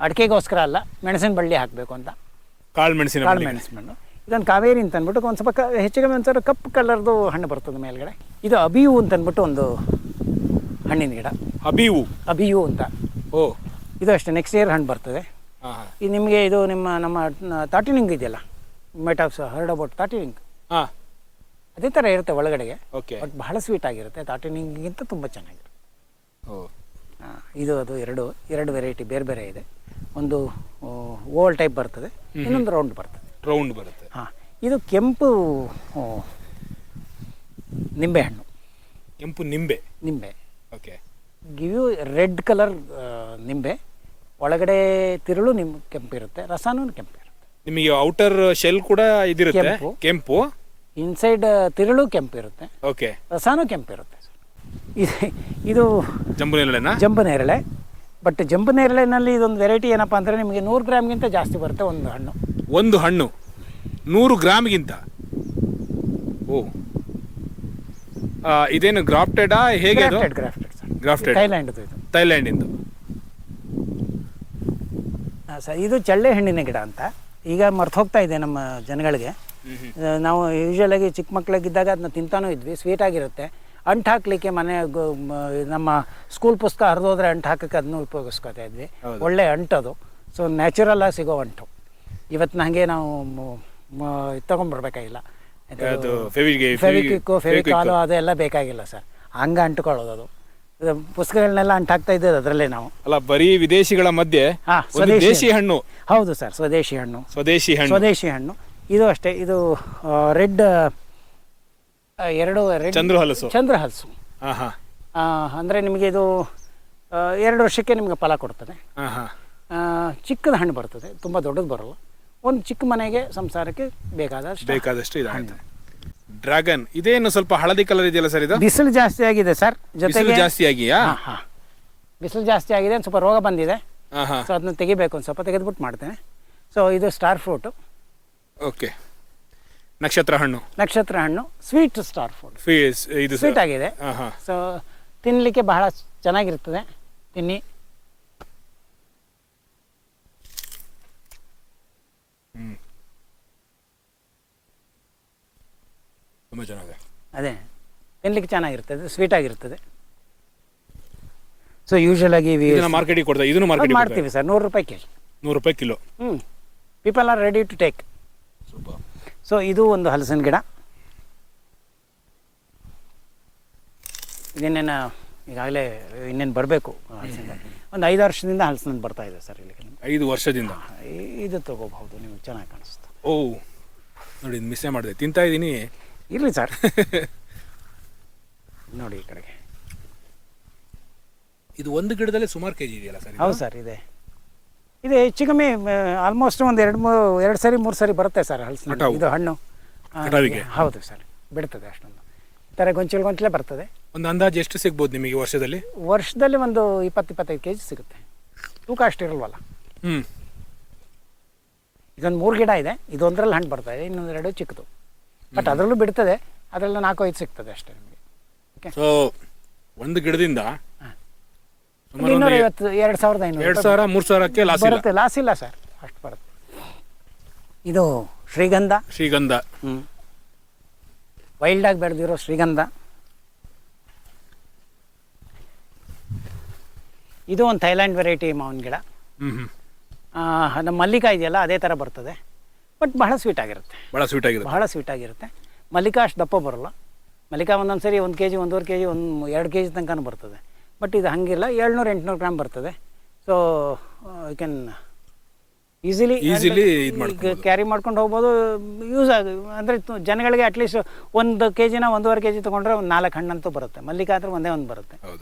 ಅಡಿಕೆಗೋಸ್ಕರ ಅಲ್ಲ, ಮೆಣಸಿನ ಬಳ್ಳಿ ಹಾಕಬೇಕು ಅಂತ. ಕಾಳು ಮೆಣಸು. ಇದೊಂದು ಕಾವೇರಿ ಅಂತ ಅಂದ್ಬಿಟ್ಟು ಒಂದು ಸ್ವಲ್ಪ ಹೆಚ್ಚು ಕಮ್ಮಿ ಒಂಥರ ಕಪ್ಪು ಕಲರ್ದು ಹಣ್ಣು ಬರ್ತದೆ ಮೇಲ್ಗಡೆ. ಇದು ಅಬಿಯು ಅಂತ ಅಂದ್ಬಿಟ್ಟು ಒಂದು ಹಣ್ಣಿನ ಗಿಡ. ಅಬಿಯು ಅಂತ. ಓ, ಇದು ಅಷ್ಟೇ, ನೆಕ್ಸ್ಟ್ ಇಯರ್ ಹಣ್ಣು ಬರ್ತದೆ. ಇದು ನಿಮಗೆ ಇದು ನಮ್ಮ ತಾಟಿನಿಂಗ್ ಇದೆಯಲ್ಲ, ಮೈಟ್ ಆಫ್ ಹರ್ಡ್ ಅಬೌಟ್ ತಾಟಿನಿಂಗ್, ಅದೇ ಥರ ಇರುತ್ತೆ ಒಳಗಡೆಗೆ. ಬಟ್ ಬಹಳ ಸ್ವೀಟ್ ಆಗಿರುತ್ತೆ, ತಾಟಿನಿಂಗಿಗಿಂತ ತುಂಬ ಚೆನ್ನಾಗಿರುತ್ತೆ. ಇದು ಅದು ಎರಡು ವೆರೈಟಿ ಬೇರೆ ಇದೆ. ಒಂದು ಓವಲ್ ಟೈಪ್ ಬರ್ತದೆ, ಇನ್ನೊಂದು ರೌಂಡ್ ಬರ್ತದೆ. ಹಾಂ, ಇದು ಕೆಂಪು ನಿಂಬೆಹಣ್ಣು. ನಿಂಬೆ. Okay. Give you red colour ನಿಂಬೆ, ಒಳಗಡೆ ತಿರುಳು ಕೆಂಪಿರುತ್ತೆ, ರಸಾನೂ ಕೆಂಪಿರುತ್ತೆ. ನಿಮಗೆ ಔಟರ್ ಶೆಲ್ ಕೂಡ ಇದಿರುತ್ತೆ ಕೆಂಪು, ಇನ್ಸೈಡ್ ತಿರುಳು ಕೆಂಪಿರುತ್ತೆ. ಓಕೆ. ರಸಾನೂ ಕೆಂಪಿರುತ್ತೆ. ಇದು ಜಂಬು ನೇರಳೆ. ಬಟ್ ಜಂಬು ನೇರಳೆನಲ್ಲಿ ಇದೊಂದು ವೆರೈಟಿ ಏನಪ್ಪ ಅಂದರೆ ನಿಮಗೆ 100 ಗ್ರಾಮ್ಗಿಂತ ಜಾಸ್ತಿ ಬರುತ್ತೆ ಒಂದು ಹಣ್ಣು. 100 ಗ್ರಾಮ್ಗಿಂತ? ಓ, ಇದೇನು ಗ್ರಾಫ್ಟೆಡಾ ಹೇಗೆ? ಗ್ರಾಫ್ಟೆಡ್. ಥೈಲ್ಯಾಂಡಿಂದು. ಸರ್, ಇದು ಚಳ್ಳೆ ಹಣ್ಣಿನ ಗಿಡ ಅಂತ ಈಗ ಮರ್ತು ಹೋಗ್ತಾ ಇದೆ ನಮ್ಮ ಜನಗಳಿಗೆ. ನಾವು ಯೂಶ್ವಲಾಗಿ ಚಿಕ್ಕ ಮಕ್ಕಳಿದ್ದಾಗ ಅದನ್ನ ತಿಂತಾನೂ ಇದ್ವಿ, ಸ್ವೀಟ್ ಆಗಿರುತ್ತೆ. ಅಂಟು ಹಾಕ್ಲಿಕ್ಕೆ ನಮ್ಮ ಸ್ಕೂಲ್ ಪುಸ್ತಕ ಹರಿದೋದ್ರೆ ಅಂಟು ಹಾಕಕ್ಕೆ ಅದನ್ನು ಉಪಯೋಗಿಸ್ಕೊತಾ ಇದ್ವಿ. ಒಳ್ಳೆ ಅಂಟದು. ಸೊ ನ್ಯಾಚುರಲ್ ಆಗಿ ಸಿಗೋ ಅಂಟು. ಇವತ್ತು ಹಾಗೆ ನಾವು ತೊಗೊಂಡ್ಬರ್ಬೇಕಾಗಿಲ್ಲ. ಅದು ಫೆವಿಗೆ ಫೆವಿಕ್ವಿಕ್ಕು ಫೆವಿಕಾಲು ಅದೆಲ್ಲ ಬೇಕಾಗಿಲ್ಲ ಸರ್, ಹಂಗೆ ಅಂಟ್ಕೊಳ್ಳೋದು. ಅದು ಪುಸ್ತಕಗಳನ್ನೆಲ್ಲ ಅಂಟಾಕ್ತಾ ಇದ್ದದ್ದು ಅದರಲ್ಲೇ ನಾವು. ಅಲ್ಲ, ಬರೀ ವಿದೇಶಿಗಳ ಮಧ್ಯೆ ಒಂದು ದೇಶಿ ಹಣ್ಣು. ಹೌದು ಸರ್, ಸ್ವದೇಶಿ ಹಣ್ಣು. ಸ್ವದೇಶಿ ಹಣ್ಣು ಇದು ಅಷ್ಟೇ. ಇದು ರೆಡ್, ಎರಡು ರೆಡ್ ಚಂದ್ರಹಲಸು. ಅಂದರೆ ನಿಮಗೆ ಇದು 2 ವರ್ಷಕ್ಕೆ ನಿಮಗೆ ಫಲ ಕೊಡ್ತದೆ. ಚಿಕ್ಕದ ಹಣ್ಣು ಬರ್ತದೆ, ತುಂಬ ದೊಡ್ಡದು ಬರೋಲ್ಲ. ಒಂದು ಚಿಕ್ಕ ಮನೆಗೆ ಸಂಸಾರಕ್ಕೆ ಬೇಕಾದಷ್ಟು ಇದಾಗುತ್ತೆ. ಡ್ರ್ಯಾಗನ್ ಇದೇನು ಸ್ವಲ್ಪ ಹಳದಿ ಕಲರ್ ಇದೆಯಲ್ಲ ಸರ್? ಇದು ಬಿಸಿಲು ಜಾಸ್ತಿ ಆಗಿದೆ ಸರ್, ಜೊತೆಗೆ ಜಾಸ್ತಿ ಆಗಿಯಾ? ಬಿಸಿಲು ಜಾಸ್ತಿ ಆಗಿದೆ, ಒಂದು ಸ್ವಲ್ಪ ರೋಗ ಬಂದಿದೆ. ಸೊ ಅದನ್ನ ತೆಗಿಬೇಕು, ಒಂದು ಸ್ವಲ್ಪ ತೆಗೆದ್ಬಿಟ್ಟು ಮಾಡ್ತೇನೆ. ಸೊ ಇದು ಸ್ಟಾರ್ ಫ್ರೂಟು. ಓಕೆ, ನಕ್ಷತ್ರ ಹಣ್ಣು ಸ್ವೀಟ್ ಸ್ಟಾರ್ ಫ್ರೂಟ್. ಇದು ಸ್ವೀಟ್ ಆಗಿದೆ. ಸೊ ತಿನ್ನಲಿಕ್ಕೆ ಬಹಳ ಚೆನ್ನಾಗಿರ್ತದೆ, ತಿನ್ನಿ. ತುಂಬ ಚೆನ್ನಾಗಿದೆ. ಅದೇ ತಿನ್ನಲಿಕ್ಕೆ ಚೆನ್ನಾಗಿರ್ತದೆ, ಸ್ವೀಟ್ ಆಗಿರ್ತದೆ. ಸೊ ಯೂಶುವಲ್ ಆಗಿ ಮಾರ್ಕೆಟಿಗೆ ಕೊಡ್ತಾ ಇದನ್ನು ಮಾರ್ಕೆಟಿಗೆ ಮಾಡ್ತೀವಿ ಸರ್, 100 ರೂಪಾಯಿ ಕೆಜಿ. 100 ರೂಪಾಯಿ kilo. People are ready to take. So ಇದು ಒಂದು ಹಲಸಿನ ಗಿಡ. ಇದನ್ನೇನು ಈಗಾಗಲೇ ಇನ್ನೇನು ಬರಬೇಕು ಹಲಸಿನ. ಒಂದು 5 ವರ್ಷದಿಂದ ಹಲಸಿನ ಬರ್ತಾ ಇದೆ ಸರ್ ಇಲ್ಲಿ. 5 ವರ್ಷದಿಂದ ಇದು ತಗೋಬಹುದು, ನಿಮಗೆ ಚೆನ್ನಾಗಿ ಕಾಣಿಸ್ತು. ಓ ನೋಡಿ, ಮಿಸ್ಸೇ ಮಾಡಿದೆ, ತಿಂತಾ ಇದ್ದೀನಿ. ಇರಲಿ ಸರ್. ನೋಡಿ ಈ ಕಡೆಗೆ. ಇದು ಒಂದು ಗಿಡದಲ್ಲಿ ಸುಮಾರು ಕೆಜಿ ಇದೆಯಲ್ಲ ಸರ್? ಹೌದು ಸರ್, ಇದೆ ಹೆಚ್ಚು ಕಮ್ಮಿ ಆಲ್ಮೋಸ್ಟ್ ಒಂದು 2 ಸರಿ 3 ಸರಿ ಬರುತ್ತೆ ಸರ್ ಹಲಸಿನ ಇದು ಹಣ್ಣು. ಹೌದು ಸರ್, ಬಿಡ್ತದೆ ಅಷ್ಟೊಂದು. ಈ ಥರ ಗೊಂಚಲೇ ಬರ್ತದೆ. ಒಂದು ಅಂದಾಜು ಎಷ್ಟು ಸಿಗ್ಬೋದು ನಿಮಗೆ ವರ್ಷದಲ್ಲಿ? ಒಂದು 20-25 ಕೆಜಿ ಸಿಗುತ್ತೆ. ತೂಕ ಅಷ್ಟಿರಲ್ವಲ್ಲ. ಇದೊಂದು 3 ಗಿಡ ಇದೆ, ಇದೊಂದರಲ್ಲಿ ಹಣ್ಣು ಬರ್ತಾ ಇದೆ, ಇನ್ನೊಂದು 2 ಚಿಕ್ಕದು. ಬಟ್ ಅದರಲ್ಲೂ ಬಿಡ್ತದೆ, ಅದರಲ್ಲೂ 4-5 ಸಿಗ್ತದೆ ಅಷ್ಟೇ ನಿಮಗೆ. ಸೊ ಒಂದು ಗಿಡದಿಂದ 250, 2500, 2000-3000ಕ್ಕೆ ಬರುತ್ತೆ. ಲಾಸ್ ಇಲ್ಲ ಸರ್, ಅಷ್ಟು ಬರುತ್ತೆ. ಇದು ಶ್ರೀಗಂಧ. ವೈಲ್ಡ್ ಆಗಿ ಬೆಳೆದಿರೋ ಶ್ರೀಗಂಧ. ಇದು ಒಂದು ಥೈಲ್ಯಾಂಡ್ ವೆರೈಟಿ ಮಾವಿನ ಗಿಡ. ನಮ್ಮ ಮಲ್ಲಿಕಾ ಇದೆಯಲ್ಲ ಅದೇ ಥರ ಬರ್ತದೆ, ಬಟ್ ಬಹಳ ಸ್ವೀಟ್ ಆಗಿರುತ್ತೆ. ಮಲ್ಲಿಕಾ ಅಷ್ಟು ದಪ್ಪ ಬರೋಲ್ಲ. ಮಲ್ಲಿಕಾ ಒಂದೊಂದು ಸರಿ 1 ಕೆಜಿ, 1.5 ಕೆಜಿ, 2 ಕೆಜಿ ತನಕ ಬರ್ತದೆ. ಬಟ್ ಇದು ಹಾಗಿಲ್ಲ, 700-800 ಗ್ರಾಮ್ ಬರ್ತದೆ. So you can easily carry ಮಾಡ್ಕೊಂಡು ಹೋಗ್ಬೋದು. ಯೂಸ್ ಅಂದರೆ ಜನಗಳಿಗೆ ಅಟ್ಲೀಸ್ಟ್ 1 ಕೆಜಿನ 1.5 ಕೆಜಿ ತೊಗೊಂಡ್ರೆ ಒಂದು 4 ಹಣ್ಣಂತೂ ಬರುತ್ತೆ. ಮಲ್ಲಿಕಾ ಆದರೆ ಒಂದೇ ಒಂದು ಬರುತ್ತೆ.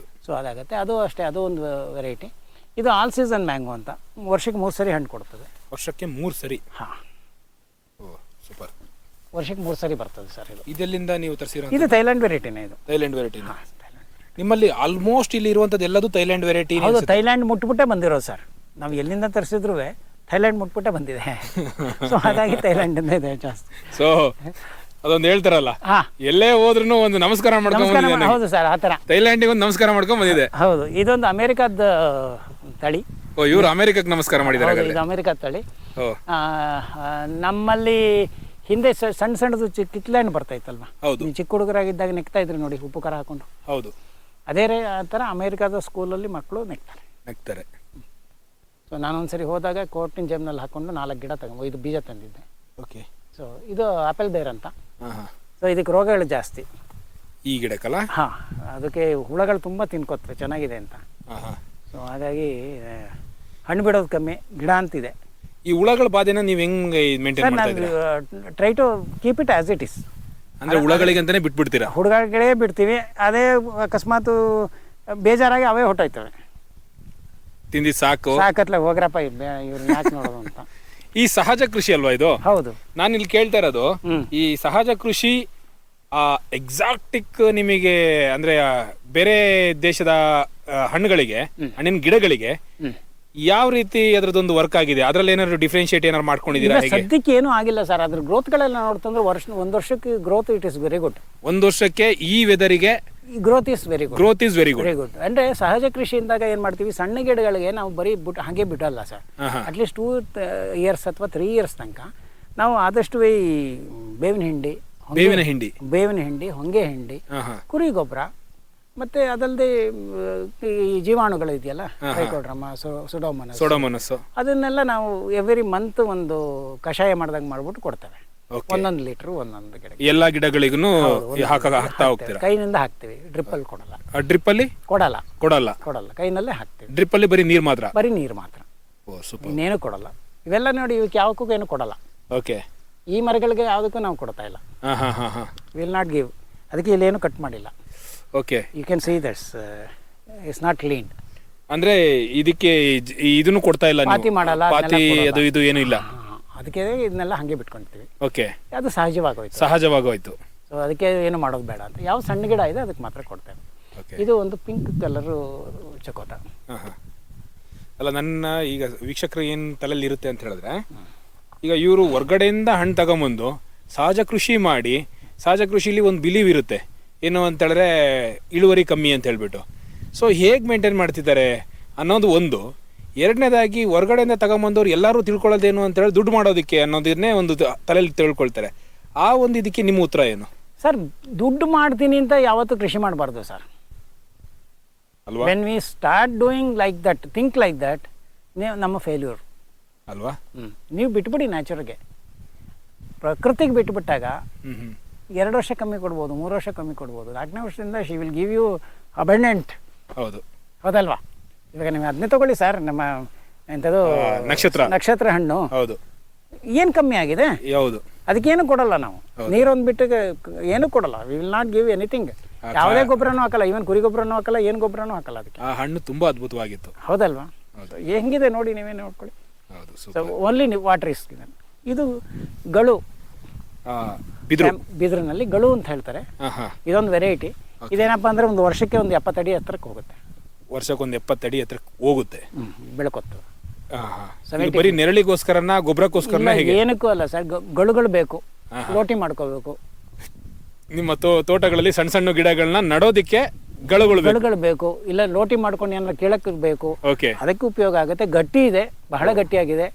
ಸೊ ಅದಾಗುತ್ತೆ. ಅದು ಅಷ್ಟೇ, ಅದು ಒಂದು ವೆರೈಟಿ. ಇದು ಆಲ್ ಸೀಸನ್ ಮ್ಯಾಂಗೋ ಅಂತ, ವರ್ಷಕ್ಕೆ 3 ಸರಿ ಹಣ್ಣು ಕೊಡ್ತದೆ. ವರ್ಷಕ್ಕೆ 3 ಸರಿ? ಹಾಂ, ಸೂಪರ್. ವರ್ಷಕ್ಕೆ 3 ಸರಿ ಬರ್ತದೆ ಸರ್. ಇದೆಲ್ಲಿಂದ ನೀವು ತರಿಸಿರೋ? ಇದು ಥೈಲ್ಯಾಂಡ್ ವೆರೈಟಿನೇ. Thailand variety. ನಿಮ್ಮಲ್ಲಿ ಆಲ್ಮೋಸ್ಟ್ ಇಲ್ಲಿ ಇರುವಂಥದ್ದು ಎಲ್ಲದು ಥೈಲ್ಯಾಂಡ್ ವೆರೈಟಿ? ಹೌದು, ಥೈಲ್ಯಾಂಡ್ ಮುಟ್ಬಿಟ್ಟೆ ಬಂದಿರೋದು ಸರ್. ನಾವು ಎಲ್ಲಿಂದ ತರಿಸಿದ್ರು ಥೈಲ್ಯಾಂಡ್ ಮುಟ್ಬಿಟ್ಟೆ ಬಂದಿದೆ. ಸೊ ಹಾಗಾಗಿ ಥೈಲ್ಯಾಂಡ್ ಇದೆ ಜಾಸ್ತಿ. ಸೊ ಅದೊಂದು ಹೇಳ್ತಾರಲ್ಲ, ಎಲ್ಲೇ ಹೋದ್ರೂ ಒಂದು ನಮಸ್ಕಾರ ಮಾಡ್ಕೊಂಡು. ಹೌದು ಸರ್, ಆ ಥರ ಥೈಲ್ಯಾಂಡಿಗೆ ಒಂದು ನಮಸ್ಕಾರ ಮಾಡ್ಕೊಂಡು ಬಂದಿದೆ. ಹೌದು, ಇದೊಂದು ಅಮೆರಿಕದ ತಳಿ. ಇವರು ಅಮೆರಿಕಕ್ಕೆ ನಮಸ್ಕಾರ ಮಾಡಿದ್ದಾರೆ. ಇದು ಅಮೆರಿಕದ ತಳಿ. ನಮ್ಮಲ್ಲಿ ಹಿಂದೆ ಸಣ್ಣದು ಕಿತ್ಲೆ ಹಣ್ಣು ಬರ್ತಾ ಇತ್ತಲ್ವಾ? ಚಿಕ್ಕ ಹುಡುಗರಾಗಿದ್ದಾಗ ನೆಕ್ತಾ ಇದ್ರು ನೋಡಿ, ಉಪ್ಪು ಖಾರ ಹಾಕೊಂಡು. ಹೌದು, ಅದೇ ಥರ ಅಮೆರಿಕದ ಸ್ಕೂಲಲ್ಲಿ ಮಕ್ಕಳು ನೆಕ್ತಾರೆ. ಸೊ ನಾನೊಂದ್ಸರಿ ಹೋದಾಗ ಕೋರ್ಟಿನ ಜೇಬ್ನಲ್ಲಿ ಹಾಕೊಂಡು 4 ಗಿಡ ಇದು ಬೀಜ ತಂದಿದ್ದೆ. ಓಕೆ. ಸೊ ಇದು ಆಪಲ್ ಬೇರ್ ಅಂತ. ಸೊ ಇದಕ್ಕೆ ರೋಗಗಳು ಜಾಸ್ತಿ ಈ ಗಿಡಕ್ಕಲ್ಲ? ಹಾಂ, ಅದಕ್ಕೆ ಹುಳಗಳು ತುಂಬ ತಿನ್ಕೋತವೆ, ಚೆನ್ನಾಗಿದೆ ಅಂತ. ಸೊ ಹಾಗಾಗಿ ಹಣ್ಣು ಬಿಡೋದು ಕಮ್ಮಿ, ಗಿಡ ಅಂತಿದೆ. ಈ ಹುಳಗಳ ಬಾಧೆನ ನೀವು ಹೆಂಗೆ ಮೇಂಟೈನ್ ಮಾಡ್ತಾ ಇದ್ದೀರಾ? Try to keep it as it is. ಅಂದರೆ ಹುಳಗಳಿಗೆ ಅಂತಾನೆ ಬಿಟ್ಬಿಡ್ತೀರಾ? ಹುಳುಗಳೇ ಬಿಡ್ತೀವಿ. ಅದೇ ಅಕಸ್ಮಾತ್ ಬೇಜಾರಾಗಿ ಅವೇ ಹೊಟ್ಟೋಯ್ತವೆ. ತಿಂದಿ ಸಾಕತ್ಲೆ ಹೋಗ್ರಪ್ಪ ಇವ್ರನ್ನ ಯಾಕೆ ನೋಡೋದು ಅಂತ. ಈ ಸಹಜ ಕೃಷಿ ಅಲ್ವಾ ಇದು? ಹೌದು. ನಾನು ಇಲ್ಲಿ ಕೇಳ್ತಾ ಇರೋದು, ಈ ಸಹಜ ಕೃಷಿ ಎಕ್ಸಾಕ್ಟಿಕ್ ನಿಮಗೆ ಅಂದ್ರೆ ಬೇರೆ ದೇಶದ ಹಣ್ಣುಗಳಿಗೆ, ಹಣ್ಣಿನ ಗಿಡಗಳಿಗೆ ಯಾವ ರೀತಿ ಅದರದೊಂದು ವರ್ಕ್ ಆಗಿದೆ? ಅದರಲ್ಲಿ ಏನಾದ್ರು ಡಿಫ್ರೆನ್ಶಿಯೇಟ್ ಏನಾದ್ರು ಮಾಡ್ಕೊಂಡಿದ್ದೀರಾ? ಸದ್ಯಕ್ಕೆ ಏನೂ ಆಗಿಲ್ಲ ಸರ್. ಅದ್ರ ಗ್ರೋತ್ಗಳೆಲ್ಲ ನೋಡ್ತಂದ್ರೆ ಒಂದು ವರ್ಷಕ್ಕೆ growth it is very good. 1 ವರ್ಷಕ್ಕೆ ಈ ವೆದರಿಗೆ ಗ್ರೋತ್ ಇಸ್ ವೆರಿ ಗುಡ್. ಅಂದ್ರೆ ಸಹಜ ಕೃಷಿಯಿಂದಾಗ ಏನ್ ಮಾಡ್ತೀವಿ, ಸಣ್ಣ ಗಿಡಗಳಿಗೆ ನಾವು ಬರೀ ಹಾಗೆ ಬಿಡಲ್ಲ ಸರ್. ಅಟ್ಲೀಸ್ಟ್ 2 ಇಯರ್ಸ್ ಅಥವಾ 3 ಇಯರ್ಸ್ ತನಕ ನಾವು ಆದಷ್ಟು ಈ ಬೇವಿನ ಹಿಂಡಿ, ಹೊಂಗೆ ಹಿಂಡಿ, ಕುರಿ ಗೊಬ್ಬರ, ಮತ್ತು ಅದಲ್ಲದೆ ಈ ಜೀವಾಣುಗಳು ಇದೆಯಲ್ಲ, ಟ್ರೈಕೋಡ್ರಮ, ಸೊಡೋಮೋನಸ್, ಅದನ್ನೆಲ್ಲ ನಾವು ಎವ್ರಿ ಮಂತ್ ಒಂದು ಕಷಾಯ ಮಾಡ್ದಂಗೆ ಮಾಡ್ಬಿಟ್ಟು ಕೊಡ್ತೇವೆ. 1 ಲೀಟ್ರು ಒಂದೊಂದು ಗಿಡ, ಎಲ್ಲ ಗಿಡಗಳಿಗೂ ಹಾಕ್ತಾ ಹೋಗ್ತೀರಾ? ಕೈನಿಂದ ಹಾಕ್ತೀವಿ, ಡ್ರಿಪ್ಪಲ್ಲಿ ಕೊಡಲ್ಲ. ಡ್ರಿಪ್ಪಲ್ಲಿ ಕೊಡಲ್ಲ, ಕೈನಲ್ಲೇ ಹಾಕ್ತೀವಿ. ಡ್ರಿಪ್ಪಲ್ಲಿ ಬರೀ ನೀರು ಮಾತ್ರ? ಬರೀ ನೀರು ಮಾತ್ರ, ಇನ್ನೇನು ಕೊಡಲ್ಲ. ಇವೆಲ್ಲ ನೋಡಿ, ಇವಕ್ಕೆ ಯಾವಕ್ಕೂ ಏನು ಕೊಡಲ್ಲ. ಓಕೆ. ಈ ಮರಗಳಿಗೆ ಯಾವುದಕ್ಕೂ ನಾವು ಕೊಡ್ತಾ ಇಲ್ಲ. Will not give. ಅದಕ್ಕೆ ಇಲ್ಲೇನು ಕಟ್ ಮಾಡಿಲ್ಲ. Okay. You can see that's it's not clean. ಅಂದ್ರೆ ಇದಕ್ಕೆ ಇದನ್ನು ಕೊಡ್ತಾ ಇಲ್ಲ, ಪಾತಿ ಮಾಡಲ್ಲ, ಪಾತಿ ಅದು ಇದು ಏನು ಇಲ್ಲ. ಅದಕ್ಕೆ ಇದನ್ನೆಲ್ಲ ಹಾಗೆ ಬಿಟ್ಕೊಂತೀವಿ. ಓಕೆ. ಅದು ಸಹಜವಾಗೋಯ್ತು. ಸೊ ಅದಕ್ಕೆ ಏನು ಮಾಡೋದು ಬೇಡ ಅಂತ ಯಾವ ಸಣ್ಣ ಗಿಡ ಇದೆ ಅದಕ್ಕೆ ಮಾತ್ರ ಕೊಡ್ತೇವೆ. ಇದು ಒಂದು ಪಿಂಕ್ ಕಲರು ಚಕೋತ. ಅಲ್ಲ, ನನ್ನ ಈಗ ವೀಕ್ಷಕರು ಏನು ತಲೆಯಲ್ಲಿ ಇರುತ್ತೆ ಅಂತ ಹೇಳಿದ್ರೆ, ಈಗ ಇವರು ಹೊರ್ಗಡೆಯಿಂದ ಹಣ್ಣು ತಗೊಂಬಂದು ಸಹಜ ಕೃಷಿ ಮಾಡಿ, ಸಹಜ ಕೃಷಿಲಿ ಒಂದು ಬಿಲೀವ್ ಇರುತ್ತೆ ಏನು ಅಂತ ಹೇಳಿದ್ರೆ ಇಳುವರಿ ಕಮ್ಮಿ ಅಂತ ಹೇಳ್ಬಿಟ್ಟು. ಸೊ ಹೇಗೆ ಮೇಂಟೈನ್ ಮಾಡ್ತಿದ್ದಾರೆ ಅನ್ನೋದು ಒಂದು. ಎರಡನೇದಾಗಿ ಹೊರ್ಗಡೆಯಿಂದ ತಗೊಂಬಂದವ್ರು ಎಲ್ಲರೂ ತಿಳ್ಕೊಳ್ಳೋದೇನು ಅಂತ ಹೇಳಿ ದುಡ್ಡು ಮಾಡೋದಕ್ಕೆ ಅನ್ನೋದನ್ನೇ ಒಂದು ತಲೆಯಲ್ಲಿ ತಿಳ್ಕೊಳ್ತಾರೆ. ಆ ಒಂದು ಇದಕ್ಕೆ ನಿಮ್ಮ ಉತ್ತರ ಏನು ಸರ್? ದುಡ್ಡು ಮಾಡ್ತೀನಿ ಅಂತ ಯಾವತ್ತೂ ಕೃಷಿ ಮಾಡಬಾರ್ದು ಸರ್. ಅಲ್ವಾ? When we start doing like that, think like that, ನಮ್ಮ ಫೇಲ್ಯೂರ್ ಅಲ್ವಾ? ನೀವು ಬಿಟ್ಬಿಡಿ ನ್ಯಾಚುರಲ್ಗೆ. ಪ್ರಕೃತಿಗೆ ಬಿಟ್ಬಿಟ್ಟಾಗ 2 ವರ್ಷ ಕಮ್ಮಿ ಕೊಡ್ಬೋದು, 3 ವರ್ಷ ಕಮ್ಮಿ ಕೊಡ್ಬೋದು, 4ನೇ ವರ್ಷದಿಂದ she will give you abundant. ಹೌದಲ್ವಾ? ಇವಾಗ ನೀವು ಅದನ್ನೇ ತಗೊಳ್ಳಿ ಸರ್, ನಮ್ಮ ಎಂಥದ್ದು ನಕ್ಷತ್ರ ಹಣ್ಣು. ಹೌದು. ಏನು ಕಮ್ಮಿ ಆಗಿದೆ? ಹೌದು. ಅದಕ್ಕೇನು ಕೊಡಲ್ಲ ನಾವು. ನೀರೊಂದು ಬಿಟ್ಟು ಏನು ಕೊಡಲ್ಲ. We will not give anything. ಯಾವುದೇ ಗೊಬ್ಬರನೂ ಹಾಕಲ್ಲ, ಇವನ್ ಕುರಿ ಗೊಬ್ಬರನೂ ಹಾಕಲ್ಲ, ಏನು ಗೊಬ್ಬರನೂ ಹಾಕಲ್ಲ ಅದಕ್ಕೆ. ಆ ಹಣ್ಣು ತುಂಬಾ ಅದ್ಭುತವಾಗಿತ್ತು. ಹೌದಲ್ವಾ? ಹೆಂಗಿದೆ ನೋಡಿ, ನೀವೇ ನೋಡ್ಕೊಳ್ಳಿ. Only water is. ಇದು ಗಳು, ಬಿದಿರಿನಲ್ಲಿ ಗಳು ಅಂತ ಹೇಳ್ತಾರೆ. ಇದೊಂದು ವೆರೈಟಿ. ಇದೇನಪ್ಪ ಅಂದ್ರೆ ಒಂದು ವರ್ಷಕ್ಕೆ ಒಂದು 70 ಅಡಿ ಎತ್ತರಕ್ಕೆ ಹೋಗುತ್ತೆ. ವರ್ಷಕ್ಕೊಂದು 70 ಅಡಿ ಎತ್ತರಕ್ಕೆ ಹೋಗುತ್ತೆ, ಬೆಳಕೊತ್ತು. ಬರೀ ನೆರಳಿಗೋಸ್ಕರನ ಗೊಬ್ಬರಕ್ಕೋಸ್ಕರನ? ಏನಕ್ಕೂ ಅಲ್ಲ ಸರ್, ಗಳುಗಳು ಬೇಕು, ಲೋಟಿ ಮಾಡ್ಕೋಬೇಕು. ನಿಮ್ಮ ತೋಟಗಳಲ್ಲಿ ಸಣ್ಣ ಸಣ್ಣ ಗಿಡಗಳನ್ನ ನಡೋದಿಕ್ಕೆ ಗಳುಗಳು ಬೇಕು, ಇಲ್ಲ ಲೋಟಿ ಮಾಡ್ಕೊಂಡು ಏನಾದ್ರು ಕೀಳಕ್ಕೆ ಬೇಕು, ಅದಕ್ಕೆ ಉಪಯೋಗ ಆಗುತ್ತೆ. ಗಟ್ಟಿ ಇದೆ, ಬಹಳ ಗಟ್ಟಿಯಾಗಿದೆ.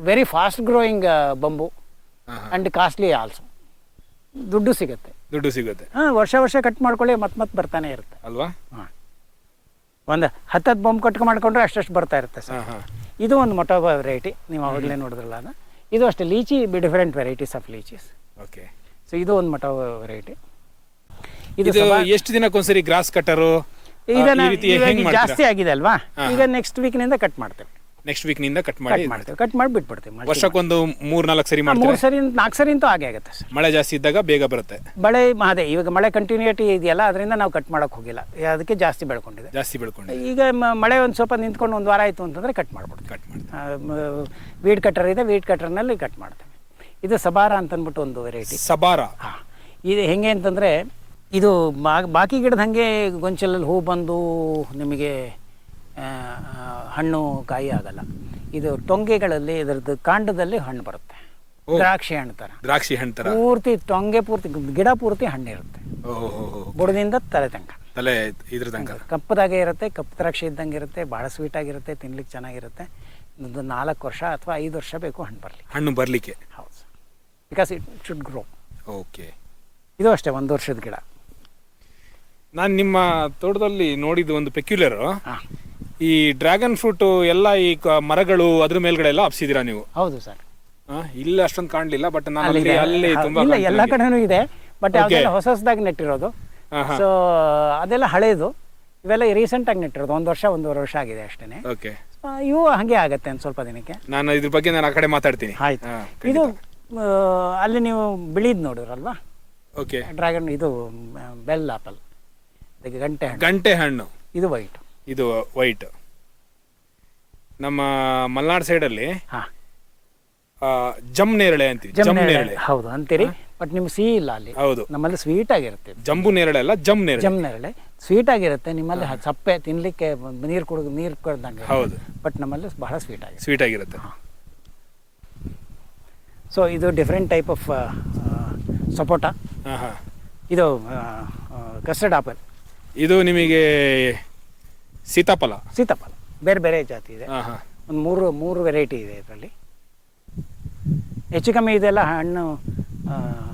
Very fast growing bamboo and costly also. ದುಡ್ಡು ಸಿಗುತ್ತೆ. ವರ್ಷ ಕಟ್ ಮಾಡ್ಕೊಳ್ಳಿ, ಮತ್ತೆ ಬರ್ತಾನೆ ಇರುತ್ತೆ ಅಲ್ವಾ? ಒಂದು 10 ಬೊಂಬ್ ಮಾಡ್ಕೊಂಡ್ರೆ ಅಷ್ಟು ಬರ್ತಾ ಇರುತ್ತೆ ಸರ್. ಇದು ಒಂದು ಮೊಟೋಬಾ ವೆರೈಟಿ, ನೀವು ಅವಾಗಲೇ ನೋಡಿದ್ರಲ್ಲ ಅದು. ಇದು ಅಷ್ಟೇ lychee, different varieties of lychees. Okay. So ಇದು ಒಂದು ಮೊಟೋಬಾ ವೆರೈಟಿ. ಇದು ಎಷ್ಟು ದಿನಕ್ಕೊಂದ್ಸರಿ ಗ್ರಾಸ್ ಕಟ್ಟರು ಜಾಸ್ತಿ ಆಗಿದೆ ಅಲ್ವಾ? ಈಗ ನೆಕ್ಸ್ಟ್ ವೀಕ್ನಿಂದ ಕಟ್ ಮಾಡ್ತೇವೆ. ಕಟ್ ಮಾಡಿ ಬಿಟ್ಬಿಡ್ತೀವಿ. ವರ್ಷಕ್ಕೊಂದು 3-4 ಸರಿ ಮಾಡ್ತೀವಿ. 3 ಸರಿ 4 ಸರಿ ಅಂತೂ ಆಗೇ ಆಗುತ್ತೆ ಸರ್. ಮಳೆ ಜಾಸ್ತಿ ಇದ್ದಾಗ ಬೇಗ ಬರುತ್ತೆ. ಅದೇ ಇವಾಗ ಮಳೆ ಕಂಟಿನ್ಯೂಟಿ ಇದೆಯಲ್ಲ, ಅದರಿಂದ ನಾವು ಕಟ್ ಮಾಡಕ್ ಹೋಗಿಲ್ಲ. ಅದಕ್ಕೆ ಜಾಸ್ತಿ ಬೆಳ್ಕೊಂಡಿದೆ. ಈಗ ಮಳೆ ಒಂದು ಸ್ವಲ್ಪ ನಿಂತ್ಕೊಂಡು 1 ವಾರ ಆಯಿತು ಅಂತಂದ್ರೆ ಕಟ್ ಮಾಡ್ಬಿಡ್ತೀವಿ. ವೀಡ್ ಕಟ್ಟರ್ ಇದೆ, ವೀಡ್ ಕಟ್ಟರ್ನಲ್ಲಿ ಕಟ್ ಮಾಡ್ತೇವೆ. ಇದು ಸಬಾರ ಅಂತಂದ್ಬಿಟ್ಟು ಒಂದು ವೆರೈಟಿ. ಸಬಾರ ಇದು ಹೆಂಗೆ ಅಂತಂದರೆ, ಇದು ಬಾಕಿ ಗಿಡದ ಹಾಗೆ ಗೊಂಚಲಲ್ಲಿ ಹೂ ಬಂದು ನಿಮಗೆ ಹಣ್ಣು ಕಾಯಿ ಆಗಲ್ಲ. ಇದು ಟೊಂಗೆಗಳಲ್ಲಿ ಇದರದ್ದು ಕಾಂಡದಲ್ಲಿ ಹಣ್ಣು ಬರುತ್ತೆ. ದ್ರಾಕ್ಷಿ ಹಣ್ಣು ಥರ ಪೂರ್ತಿ ಟೊಂಗೆ ಪೂರ್ತಿ ಗಿಡ ಪೂರ್ತಿ ಹಣ್ಣು ಇರುತ್ತೆ. ಬುಡದಿಂದ ತಲೆ ತನಕ ಕಪ್ಪದಾಗೆ ಇರುತ್ತೆ. ಕಪ್ಪು ದ್ರಾಕ್ಷಿ ಇದ್ದಂಗೆ ಇರುತ್ತೆ. ಭಾಳ ಸ್ವೀಟ್ ಆಗಿರುತ್ತೆ, ತಿನ್ಲಿಕ್ಕೆ ಚೆನ್ನಾಗಿರುತ್ತೆ. ಒಂದು 4 ವರ್ಷ ಅಥವಾ 5 ವರ್ಷ ಬೇಕು ಹಣ್ಣು ಬರಲಿಕ್ಕೆ. ಹೌದು, because it should grow. Okay. ಇದು ಅಷ್ಟೇ 1 ವರ್ಷದ ಗಿಡ. ನಾನು ನಿಮ್ಮ ತೋಟದಲ್ಲಿ ನೋಡಿದ ಒಂದು ಪೆಕ್ಯುಲರ್, ಈ ಡ್ರ್ಯಾಗನ್ ಫ್ರೂಟ್ ಎಲ್ಲ ಈ ಮರಗಳು ಅದ್ರ ಮೇಲ್ಗಡೆ ಎಲ್ಲ ಹಬ್ಸಿದೀರಾ ನೀವು? ಹೌದು ಸರ್. ಇಲ್ಲ ಅಷ್ಟೊಂದು ಕಾಣಲಿಲ್ಲ, ಬಟ್ ನಾನು ಅಲ್ಲಿ ತುಂಬಾ ಎಲ್ಲ ಕಡೆನೂ ಇದೆ. ಬಟ್ ಅದೆಲ್ಲ ಹೊಸದಾಗಿ ನೆಟ್ಟಿರೋದು. ಸೊ ಅದೆಲ್ಲ ಹಳೇದು. ಇವೆಲ್ಲ ರೀಸೆಂಟ್ ಆಗಿ ನೆಟ್ಟಿರೋದು. 1 ವರ್ಷ 1.5 ವರ್ಷ ಆಗಿದೆ ಅಷ್ಟೇನೆ. ಓಕೆ. ಇವು ಹಂಗೆ ಆಗತ್ತೆ ಒಂದು ಸ್ವಲ್ಪ ದಿನಕ್ಕೆ. ನಾನು ಇದ್ರ ಬಗ್ಗೆ ನಾನು ಆ ಕಡೆ ಮಾತಾಡ್ತೀನಿ. ಆಯ್ತು. ಇದು ಅಲ್ಲಿ ನೀವು ಬಿಳಿದ್ ನೋಡಿರಲ್ವಾ? ಓಕೆ. ಡ್ರ್ಯಾಗನ್, ಇದು ಬೆಲ್ ಆಪಲ್, ಗಂಟೆ ಹಣ್ಣು. ಇದು ವೈಟ್. ನಮ್ಮ ಮಲ್ನಾಡ್ ಸೈಡಲ್ಲಿ ಜಮ್ ನೇರಳೆ ಅಂತೀವಿ. ಹೌದು ಅಂತೀರಿ, ಬಟ್ ನಿಮ್ಗೆ ಸಿಹಿ ಇಲ್ಲ ಅಲ್ಲಿ. ಹೌದು, ನಮ್ಮಲ್ಲಿ ಸ್ವೀಟ್ ಆಗಿರುತ್ತೆ. ಜಂಬು ನೇರಳೆ ಅಲ್ಲ, ಜಮ್ ನೇರಳೆ ಸ್ವೀಟ್ ಆಗಿರುತ್ತೆ. ನಿಮ್ಮಲ್ಲಿ ಸಪ್ಪೆ ತಿನ್ಲಿಕ್ಕೆ ನೀರು ಕುಡ್ದಂಗೆ. ಹೌದು, ಬಟ್ ನಮ್ಮಲ್ಲಿ ಬಹಳ ಸ್ವೀಟ್ ಆಗಿರುತ್ತೆ. ಸೊ ಇದು ಡಿಫ್ರೆಂಟ್ ಟೈಪ್ ಆಫ್ ಸಪೋಟ. ಇದು ಕಸ್ಟರ್ಡ್ ಆಪಲ್. ಇದು ನಿಮಗೆ ಸೀತಾಫಲ ಬೇರೆ ಬೇರೆ ಜಾತಿ ಇದೆ. ಒಂದು 3 ವೆರೈಟಿ ಇದೆ ಇದರಲ್ಲಿ. ಹೆಚ್ಚು ಕಮ್ಮಿ ಇದೆಲ್ಲ ಹಣ್ಣು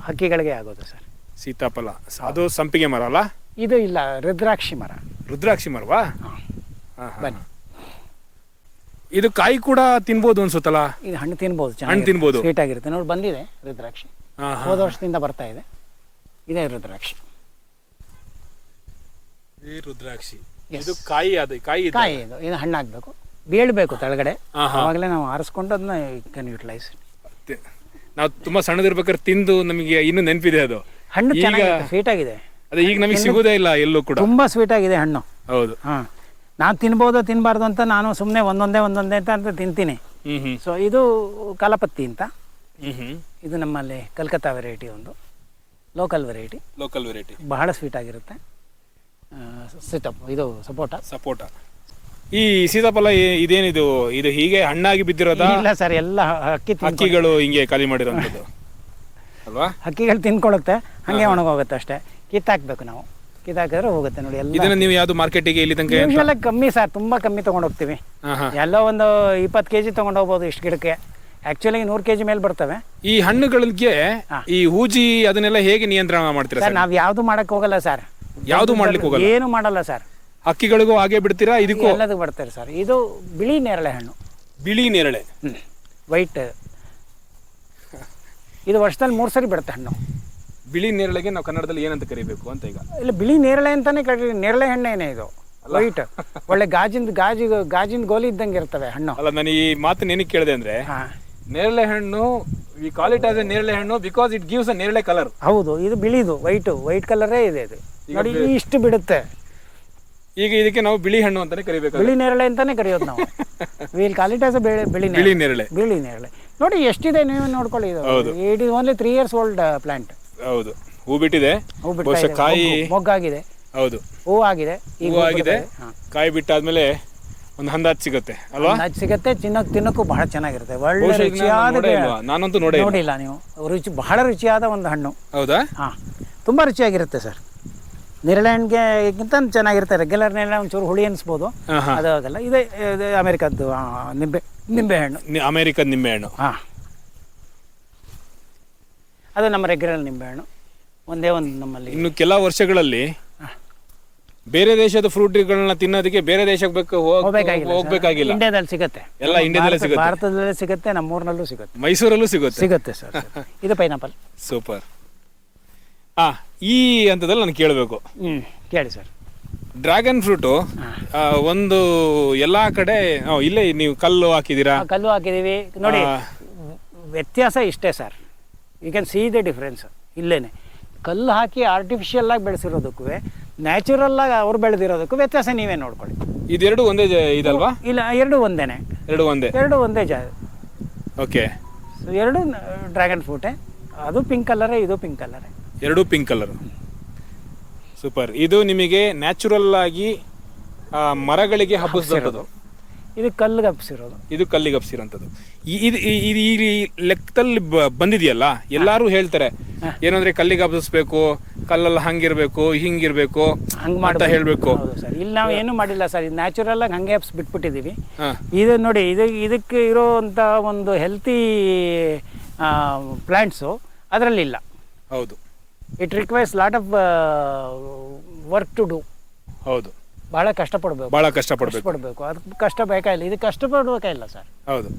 ಹಕ್ಕಿಗಳಿಗೆ ಆಗೋದು ಸರ್. ಸೀತಾಫಲ ಅದು ಸಂಪಿಗೆ ಮರ ಅಲ್ಲ? ಇದು ಇಲ್ಲ, ರುದ್ರಾಕ್ಷಿ ಮರ. ರುದ್ರಾಕ್ಷಿ ಮರವಾ? ಬನ್ನಿ. ಇದು ಕಾಯಿ ಕೂಡ ತಿನ್ಬೋದು ಅನ್ಸುತ್ತಲ್ಲ? ಇದು ಹಣ್ಣು ತಿನ್ಬೋದು, ಹಣ್ಣು ತಿನ್ಬೋದು, ಸ್ವೀಟ್ ಆಗಿರುತ್ತೆ. ನೋಡಿ ಬಂದಿದೆ ರುದ್ರಾಕ್ಷಿ, ಹೋದ ವರ್ಷದಿಂದ ಬರ್ತಾ ಇದೆ. ಇದೇ ರುದ್ರಾಕ್ಷಿ. ಈ ರುದ್ರಾಕ್ಷಿ ಇದು ಕಾಯಿ, ಅದು ಕಾಯಿ ಇದು ಹಣ್ಣಾಗಬೇಕು, ಬೀಳಬೇಕು ತೆಳಗಡೆ, ಆವಾಗಲೇ ನಾವು ಆರಿಸ್ಕೊಂಡು ಅದನ್ನ ಕ್ಯಾನ್ ಯುಟಿಲೈಸ್. ನಾವು ತುಂಬಾ ಸಣ್ಣದಿರ್ಬೇಕಾದ್ರೆ ತಿಂದು ನಮಗೆ ಇನ್ನೂ ನೆನಪಿದೆ ಅದು. ಹಣ್ಣು ಚೆನ್ನಾಗಿದೆ, ಸ್ವೀಟ್ ಆಗಿದೆ. ಅದೇ ಈಗ ನಮಗೆ ಸಿಗೋದೇ ಇಲ್ಲ ಎಲ್ಲೂ ಕೂಡ. ತುಂಬಾ ಸ್ವೀಟ್ ಆಗಿದೆ ಹಣ್ಣು. ಹೌದು. ನಾನು ತಿನ್ಬೋದು ತಿನ್ಬಾರ್ದು ಅಂತ ನಾನು ಸುಮ್ಮನೆ ಒಂದೊಂದೇ ಅಂತ ತಿಂತೀನಿ. ಸೊ ಇದು ಕಲಪತ್ತಿ ಅಂತ. ಇದು ನಮ್ಮಲ್ಲಿ ಕಲ್ಕತ್ತಾ ವೆರೈಟಿ, ಒಂದು ಲೋಕಲ್ ವೆರೈಟಿ. ಬಹಳ ಸ್ವೀಟ್ ಆಗಿರುತ್ತೆ. ಇದು ಸಪೋಟ. ಈ ಸೀತಾಫಲ ಇದೇನಿದು? ಇದು ಹೀಗೆ ಹಣ್ಣಾಗಿ ಬಿದ್ದಿರೋದಾ? ಇಲ್ಲ ಸರ್, ಎಲ್ಲ ಹಕ್ಕಿಗಳು ಹಿಂಗೆ ಖಾಲಿ ಮಾಡಿರೋದು ಅಲ್ವಾ? ಹಕ್ಕಿಗಳು ತಿನ್ಕೊಳ್ಳುತ್ತೆ, ಹಂಗೆ ಒಣಗೋಗುತ್ತೆ ಅಷ್ಟೇ. ಕಿತ್ತಾಕ್ಬೇಕು ನಾವು, ಕಿತ್ತಾಕಿದ್ರೆ ಹೋಗುತ್ತೆ. ನೋಡಿ ಎಲ್ಲ ಇದನ್ನ ನೀವು ಯಾವ್ದು ಮಾರ್ಕೆಟಿಗೆ ಇಲ್ಲಿ ತನಕ? ಯೂಶುವಲ್ ಕಮ್ಮಿ ಸರ್, ತುಂಬಾ ಕಮ್ಮಿ ತಗೊಂಡೋಗ್ತೀವಿ. ಎಲ್ಲೋ ಒಂದು 20 kg ತಗೊಂಡೋಗ್ಬೋದು ಇಷ್ಟು ಗಿಡಕ್ಕೆ. ಆಕ್ಚುಲಿ 100 kg ಮೇಲೆ ಬರ್ತವೆ. ಈ ಹಣ್ಣುಗಳಿಗೆ ಈ ಹೂಜಿ ಅದನ್ನೆಲ್ಲ ಹೇಗೆ ನಿಯಂತ್ರಣ ಮಾಡ್ತೀರಾ ಸರ್? ನಾವ್ ಯಾವ್ದು ಮಾಡಕ್ ಹೋಗಲ್ಲ ಸರ್, ಯಾವ್ದು ಮಾಡ್ಲಿಕ್ಕೆ ಹೋಗಲ್ಲ, ಏನು ಮಾಡಲ್ಲ ಸರ್. ಹಕ್ಕಿಗಳಿಗೂ ಹಾಗೆ ಬಿಡ್ತೀರಾ? ಇದಕ್ಕೂ ಎಲ್ಲದಕ್ಕೂ ಬರ್ತಾರೆ ಸರ್. ಇದು ಬಿಳಿ ನೇರಳೆ ಹಣ್ಣು. ಬಿಳಿ ನೇರಳೆ, ವೈಟ್. ಇದು ವರ್ಷದಲ್ಲಿ 3 ಸರಿ ಬಿಡುತ್ತೆ ಹಣ್ಣು. ಬಿಳಿ ನೇರಳೆಗೆ ನಾವು ಕನ್ನಡದಲ್ಲಿ ಏನಂತ ಕರಿಬೇಕು ಅಂತ ಈಗ? ಇಲ್ಲ, ಬಿಳಿ ನೇರಳೆ ಅಂತಾನೆ ಕರೀ. ನೇರಳೆ ಹಣ್ಣೇನೆ ಇದು, ವೈಟ್. ಒಳ್ಳೆ ಗಾಜಿನ ಗೋಲಿ ಇದ್ದಂಗೆ ಇರ್ತವೆ ಹಣ್ಣು. ಅಲ್ಲ, ನಾನು ಈ ಮಾತನ್ನ ಏನಕ್ಕೆ ಕೇಳಿದೆ ಅಂದ್ರೆ, ನೇರಳೆ ಹಣ್ಣು we call it as A ನೇರಳೆ ಹಣ್ಣು ಬಿಕಾಸ್ ಇಟ್ ಗಿವ್ಸ್ ಅ ನೇರಳೆ ಕಲರ್. ಹೌದು, ಇದು ಬಿಳಿದು ವೈಟ್ ಕಲರೇ ಇದೆ. ಇದು ನೋಡಿ, ಇಷ್ಟು ಬಿಡುತ್ತೆ. ಈಗ ಇದಕ್ಕೆ ನಾವು ಬಿಳಿ ಹಣ್ಣು ಅಂತಾನೆ ಕರಿಬೇಕು, ಬಿಳಿ ನೇರಳೆ ಅಂತಾನೆ ಕರೆಯೋದು ನಾವು. Will call it as A ಬಿಳಿ ನೇರಳೆ. ನೋಡಿ ಎಷ್ಟಿದೆ, ನೀವು ನೋಡ್ಕೊಳ್ಳಿ. It is only 3 years old plant. ಹೌದು, ಹೂ ಬಿಟ್ಟಿದೆ, ಕಾಯಿ ಮೊಗ್ಗಾಗಿದೆ. ಹೌದು, ಹೂ ಆಗಿದೆ, ಕಾಯಿ ಬಿಟ್ಟಾದ್ಮೇಲೆ ಒಂದು ಹಂದಾಜ್ ಸಿಗುತ್ತೆ ಅಲ್ವಾ? ಸಿಗುತ್ತೆ, ತಿನ್ನಕ್ಕೂ ಬಹಳ ಚೆನ್ನಾಗಿರುತ್ತೆ. ಒಳ್ಳೆ ರುಚಿಯಾದ, ನಾನಂತೂ ನೋಡಿಲ್ಲ ನೀವು, ಬಹಳ ರುಚಿಯಾದ ಒಂದು ಹಣ್ಣು. ಹೌದಾ? ತುಂಬಾ ರುಚಿಯಾಗಿರುತ್ತೆ ಸರ್. ನೇರಳೆ ಹಣ್ಣಿಗೆಗಿಂತ ಚೆನ್ನಾಗಿರುತ್ತೆ. ರೆಗ್ಯುಲರ್ ನೇರಳೆ ಒಂಚೂರು ಹುಳಿ ಅನಿಸ್ಬೋದು, ಅದು ಆಗಲ್ಲ. ಇದೆ ಅಮೆರಿಕದ್ದು ನಿಂಬೆಹಣ್ಣು. ಅಮೆರಿಕದ ನಿಂಬೆಹಣ್ಣು. ಅದು ನಮ್ಮ ರೆಗ್ಯುಲರ್ ನಿಂಬೆಹಣ್ಣು. ಒಂದೇ ಒಂದು ನಮ್ಮಲ್ಲಿ. ಇನ್ನು ಕೆಲ ವರ್ಷಗಳಲ್ಲಿ ಬೇರೆ ದೇಶದ ಫ್ರೂಟ್ಗಳನ್ನ ತಿನ್ನೋದಕ್ಕೆ ಬೇರೆ ದೇಶಕ್ಕೆ ಹೋಗ್ಬೇಕಾಗಿಲ್ಲ. ಇಂಡಿಯಾದಲ್ಲಿ ಸಿಗುತ್ತೆ, ಎಲ್ಲ ಇಂಡಿಯಾದಲ್ಲೇ ಸಿಗುತ್ತೆ, ಭಾರತದಲ್ಲೇ ಸಿಗುತ್ತೆ, ನಮ್ಮೂರಿನಲ್ಲೂ ಸಿಗುತ್ತೆ, ಮೈಸೂರಲ್ಲೂ ಸಿಗುತ್ತೆ ಸರ್. ಇದು ಪೈನಾಪಲ್. ಸೂಪರ್. ಈ ಹಂತದಲ್ಲಿ ನಾನು ಕೇಳಬೇಕು. ಕೇಳಿ ಸರ್. ಡ್ರ್ಯಾಗನ್ ಫ್ರೂಟು ಒಂದು ಎಲ್ಲಾ ಕಡೆ ಇಲ್ಲೇ ನೀವು ಕಲ್ಲು ಹಾಕಿದೀವಿ ನೋಡಿ. ವ್ಯತ್ಯಾಸ ಇಷ್ಟೇ sir, you can see the difference. ಇಲ್ಲೇನೆ ಕಲ್ಲು ಹಾಕಿ ಆರ್ಟಿಫಿಷಿಯಲ್ ಆಗಿ ಬೆಳೆಸಿರೋದಕ್ಕೂ ನ್ಯಾಚುರಲ್ ಆಗಿ ಅವ್ರು ಬೆಳೆದಿರೋದಕ್ಕೂ ವ್ಯತ್ಯಾಸ ನೀವೇ ನೋಡ್ಕೊಳ್ಳಿ. ಇದೆರಡು ಒಂದೇ ಇದಲ್ವಾ? ಇಲ್ಲ, ಎರಡು ಒಂದೇನೆ. ಎರಡು ಒಂದೇ ಜಾಗ. ಓಕೆ. ಎರಡು ಡ್ರ್ಯಾಗನ್ ಫ್ರೂಟೇ. ಅದು ಪಿಂಕ್ ಕಲರೇ, ಇದು ಪಿಂಕ್ ಕಲರೇ. ಎರಡು ಪಿಂಕ್ ಕಲರ್. ಸೂಪರ್. ಇದು ನಿಮಗೆ ನ್ಯಾಚುರಲ್ ಆಗಿ ಮರಗಳಿಗೆ ಹಬ್ಬಿಸಿರೋದು, ಇದು ಕಲ್ಲಿಗೆ ಹಬ್ಬಿಸಿರೋದು. ಇದು ಕಲ್ಲಿಗೆ ಹಬ್ಬಿಸಿರೋಂಥದ್ದು. ಈ ಲೆಕ್ಕದಲ್ಲಿ ಬಂದಿದೆಯಲ್ಲ, ಎಲ್ಲರೂ ಹೇಳ್ತಾರೆ ಏನಂದ್ರೆ ಕಲ್ಲಿಗೆ ಹಬ್ಬಿಸ್ಬೇಕು, ಕಲ್ಲಲ್ಲ ಹಂಗಿರ್ಬೇಕು, ಹಿಂಗಿರ್ಬೇಕು ಅಂತ ಹೇಳ್ಬೇಕು. ಇಲ್ಲಿ ನಾವು ಏನು ಮಾಡಿಲ್ಲ ಸರ್, ಇದು ನ್ಯಾಚುರಲ್ ಆಗಿ ಹಂಗೆ ಹಬ್ಬಿಸಿ ಬಿಟ್ಬಿಟ್ಟಿದೀವಿ. ಇದು ನೋಡಿ, ಇದಕ್ಕೆ ಇರೋಂಥ ಒಂದು ಹೆಲ್ತಿ ಪ್ಲಾಂಟ್ಸು ಅದರಲ್ಲಿಲ್ಲ. ಹೌದು. It requires lot of work to do. ಹೌದು, ಬಹಳ ಕಷ್ಟಪಡಬೇಕು. ಅದಕ್ಕೆ ಕಷ್ಟ ಬೇಕಾಗಿಲ್ಲ, ಇದು ಕಷ್ಟಪಡಬೇಕಾಗಿಲ್ಲ ಸರ್. ಹೌದು.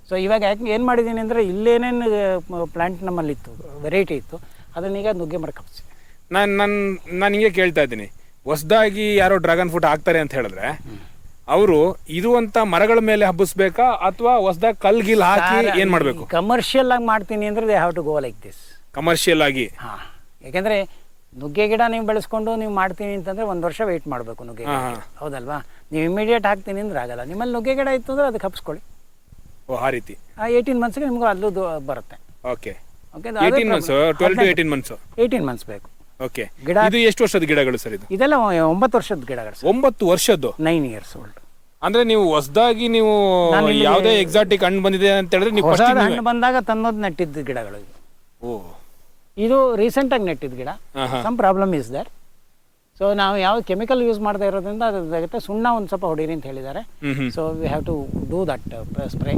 ಸೊ ಇವಾಗ ಯಾಕೆ ಏನು ಮಾಡಿದ್ದೀನಿ ಅಂದರೆ, ಇಲ್ಲೇನೇನು ಪ್ಲಾಂಟ್ ನಮ್ಮಲ್ಲಿ ಇತ್ತು, ವೆರೈಟಿ ಇತ್ತು, ಅದನ್ನೀಗ ನುಗ್ಗೆ ಮರಕ್ಕೆ ಹಬ್ಬಿಸಿ. ನಾನು ಹಿಂಗೆ ಕೇಳ್ತಾ ಇದ್ದೀನಿ, ಹೊಸದಾಗಿ ಯಾರೋ ಡ್ರ್ಯಾಗನ್ ಫ್ರೂಟ್ ಹಾಕ್ತಾರೆ ಅಂತ ಹೇಳಿದ್ರೆ ಅವರು ಇದು ಅಂತ ಮರಗಳ ಮೇಲೆ ಹಬ್ಬಿಸ್ಬೇಕಾ ಅಥವಾ ಹೊಸದಾಗಿ ಕಲ್ಗಿಲ್ ಹಾಕಿ ಏನು ಮಾಡಬೇಕು? ಕಮರ್ಷಿಯಲ್ ಆಗಿ ಮಾಡ್ತೀನಿ ಅಂದರೆ they have to go like this. Commercial ಆಗಿ. ಯಾಕೆಂದರೆ ನುಗ್ಗೆ ಗಿಡ ನೀವು ಬೆಳೆಸ್ಕೊಂಡು ನೀವು ಮಾಡ್ತೀನಿ ಅಂತಂದರೆ 1 ವರ್ಷ ವೆಯ್ಟ್ ಮಾಡಬೇಕು ನುಗ್ಗೆ ಗಿಡ. ಹೌದಲ್ವಾ? ನೀವು ಇಮಿಡಿಯೇಟ್ ಹಾಕ್ತೀನಿ ಅಂದ್ರೆ ಆಗಲ್ಲ. ನಿಮ್ಮಲ್ಲಿ ನುಗ್ಗೆ ಗಿಡ ಇತ್ತು ಅಂದರೆ ಅದಕ್ಕೆ ಹಬ್ಸ್ಕೊಳ್ಳಿ. ಆ ರೀತಿ 18 ಮಂತ್ಸ್ಗೆ ನಿಮ್ಗೆ ಅಲ್ಲೂ ಬರುತ್ತೆ. Okay. 18 months, 12 to 18 months. 18 months ಬೇಕು. ಓಕೆ. ಇದು ಎಷ್ಟು ವರ್ಷದ ಗಿಡಗಳು ಸರ್? ಇದೆಲ್ಲ 9 ವರ್ಷದ ಗಿಡಗಳು. 9 ವರ್ಷದ್ದು? 9 years old. ಅಂದ್ರೆ ನೀವು ಹೊಸದಾಗಿ ನೀವು ಯಾವುದೇ ಎಕ್ಸಾಟಿಕ್ ಹಣ್ಣು ಬಂದಿದೆ ಅಂತ ಹೇಳಿದ್ರೆ ನೀವು ಹೊಸ ಹಣ್ಣು ಬಂದಾಗ ತಂದೋದು ನೆಟ್ಟಿದ್ದ ಗಿಡಗಳು. ಇದು ರೀಸೆಂಟ್ ಆಗಿ ನೆಟ್ಟಿದ್ದ ಗಿಡ. Some problem is there. So ನಾವು ಯಾವ ಕೆಮಿಕಲ್ ಯೂಸ್ ಮಾಡದೇ ಇರೋದ್ರಿಂದ ಅದಾಗುತ್ತೆ. ಸುಣ್ಣ ಒಂದು ಸ್ವಲ್ಪ ಹೊಡೀರಿ ಅಂತ ಹೇಳಿದ್ದಾರೆ. So we have to do that spray.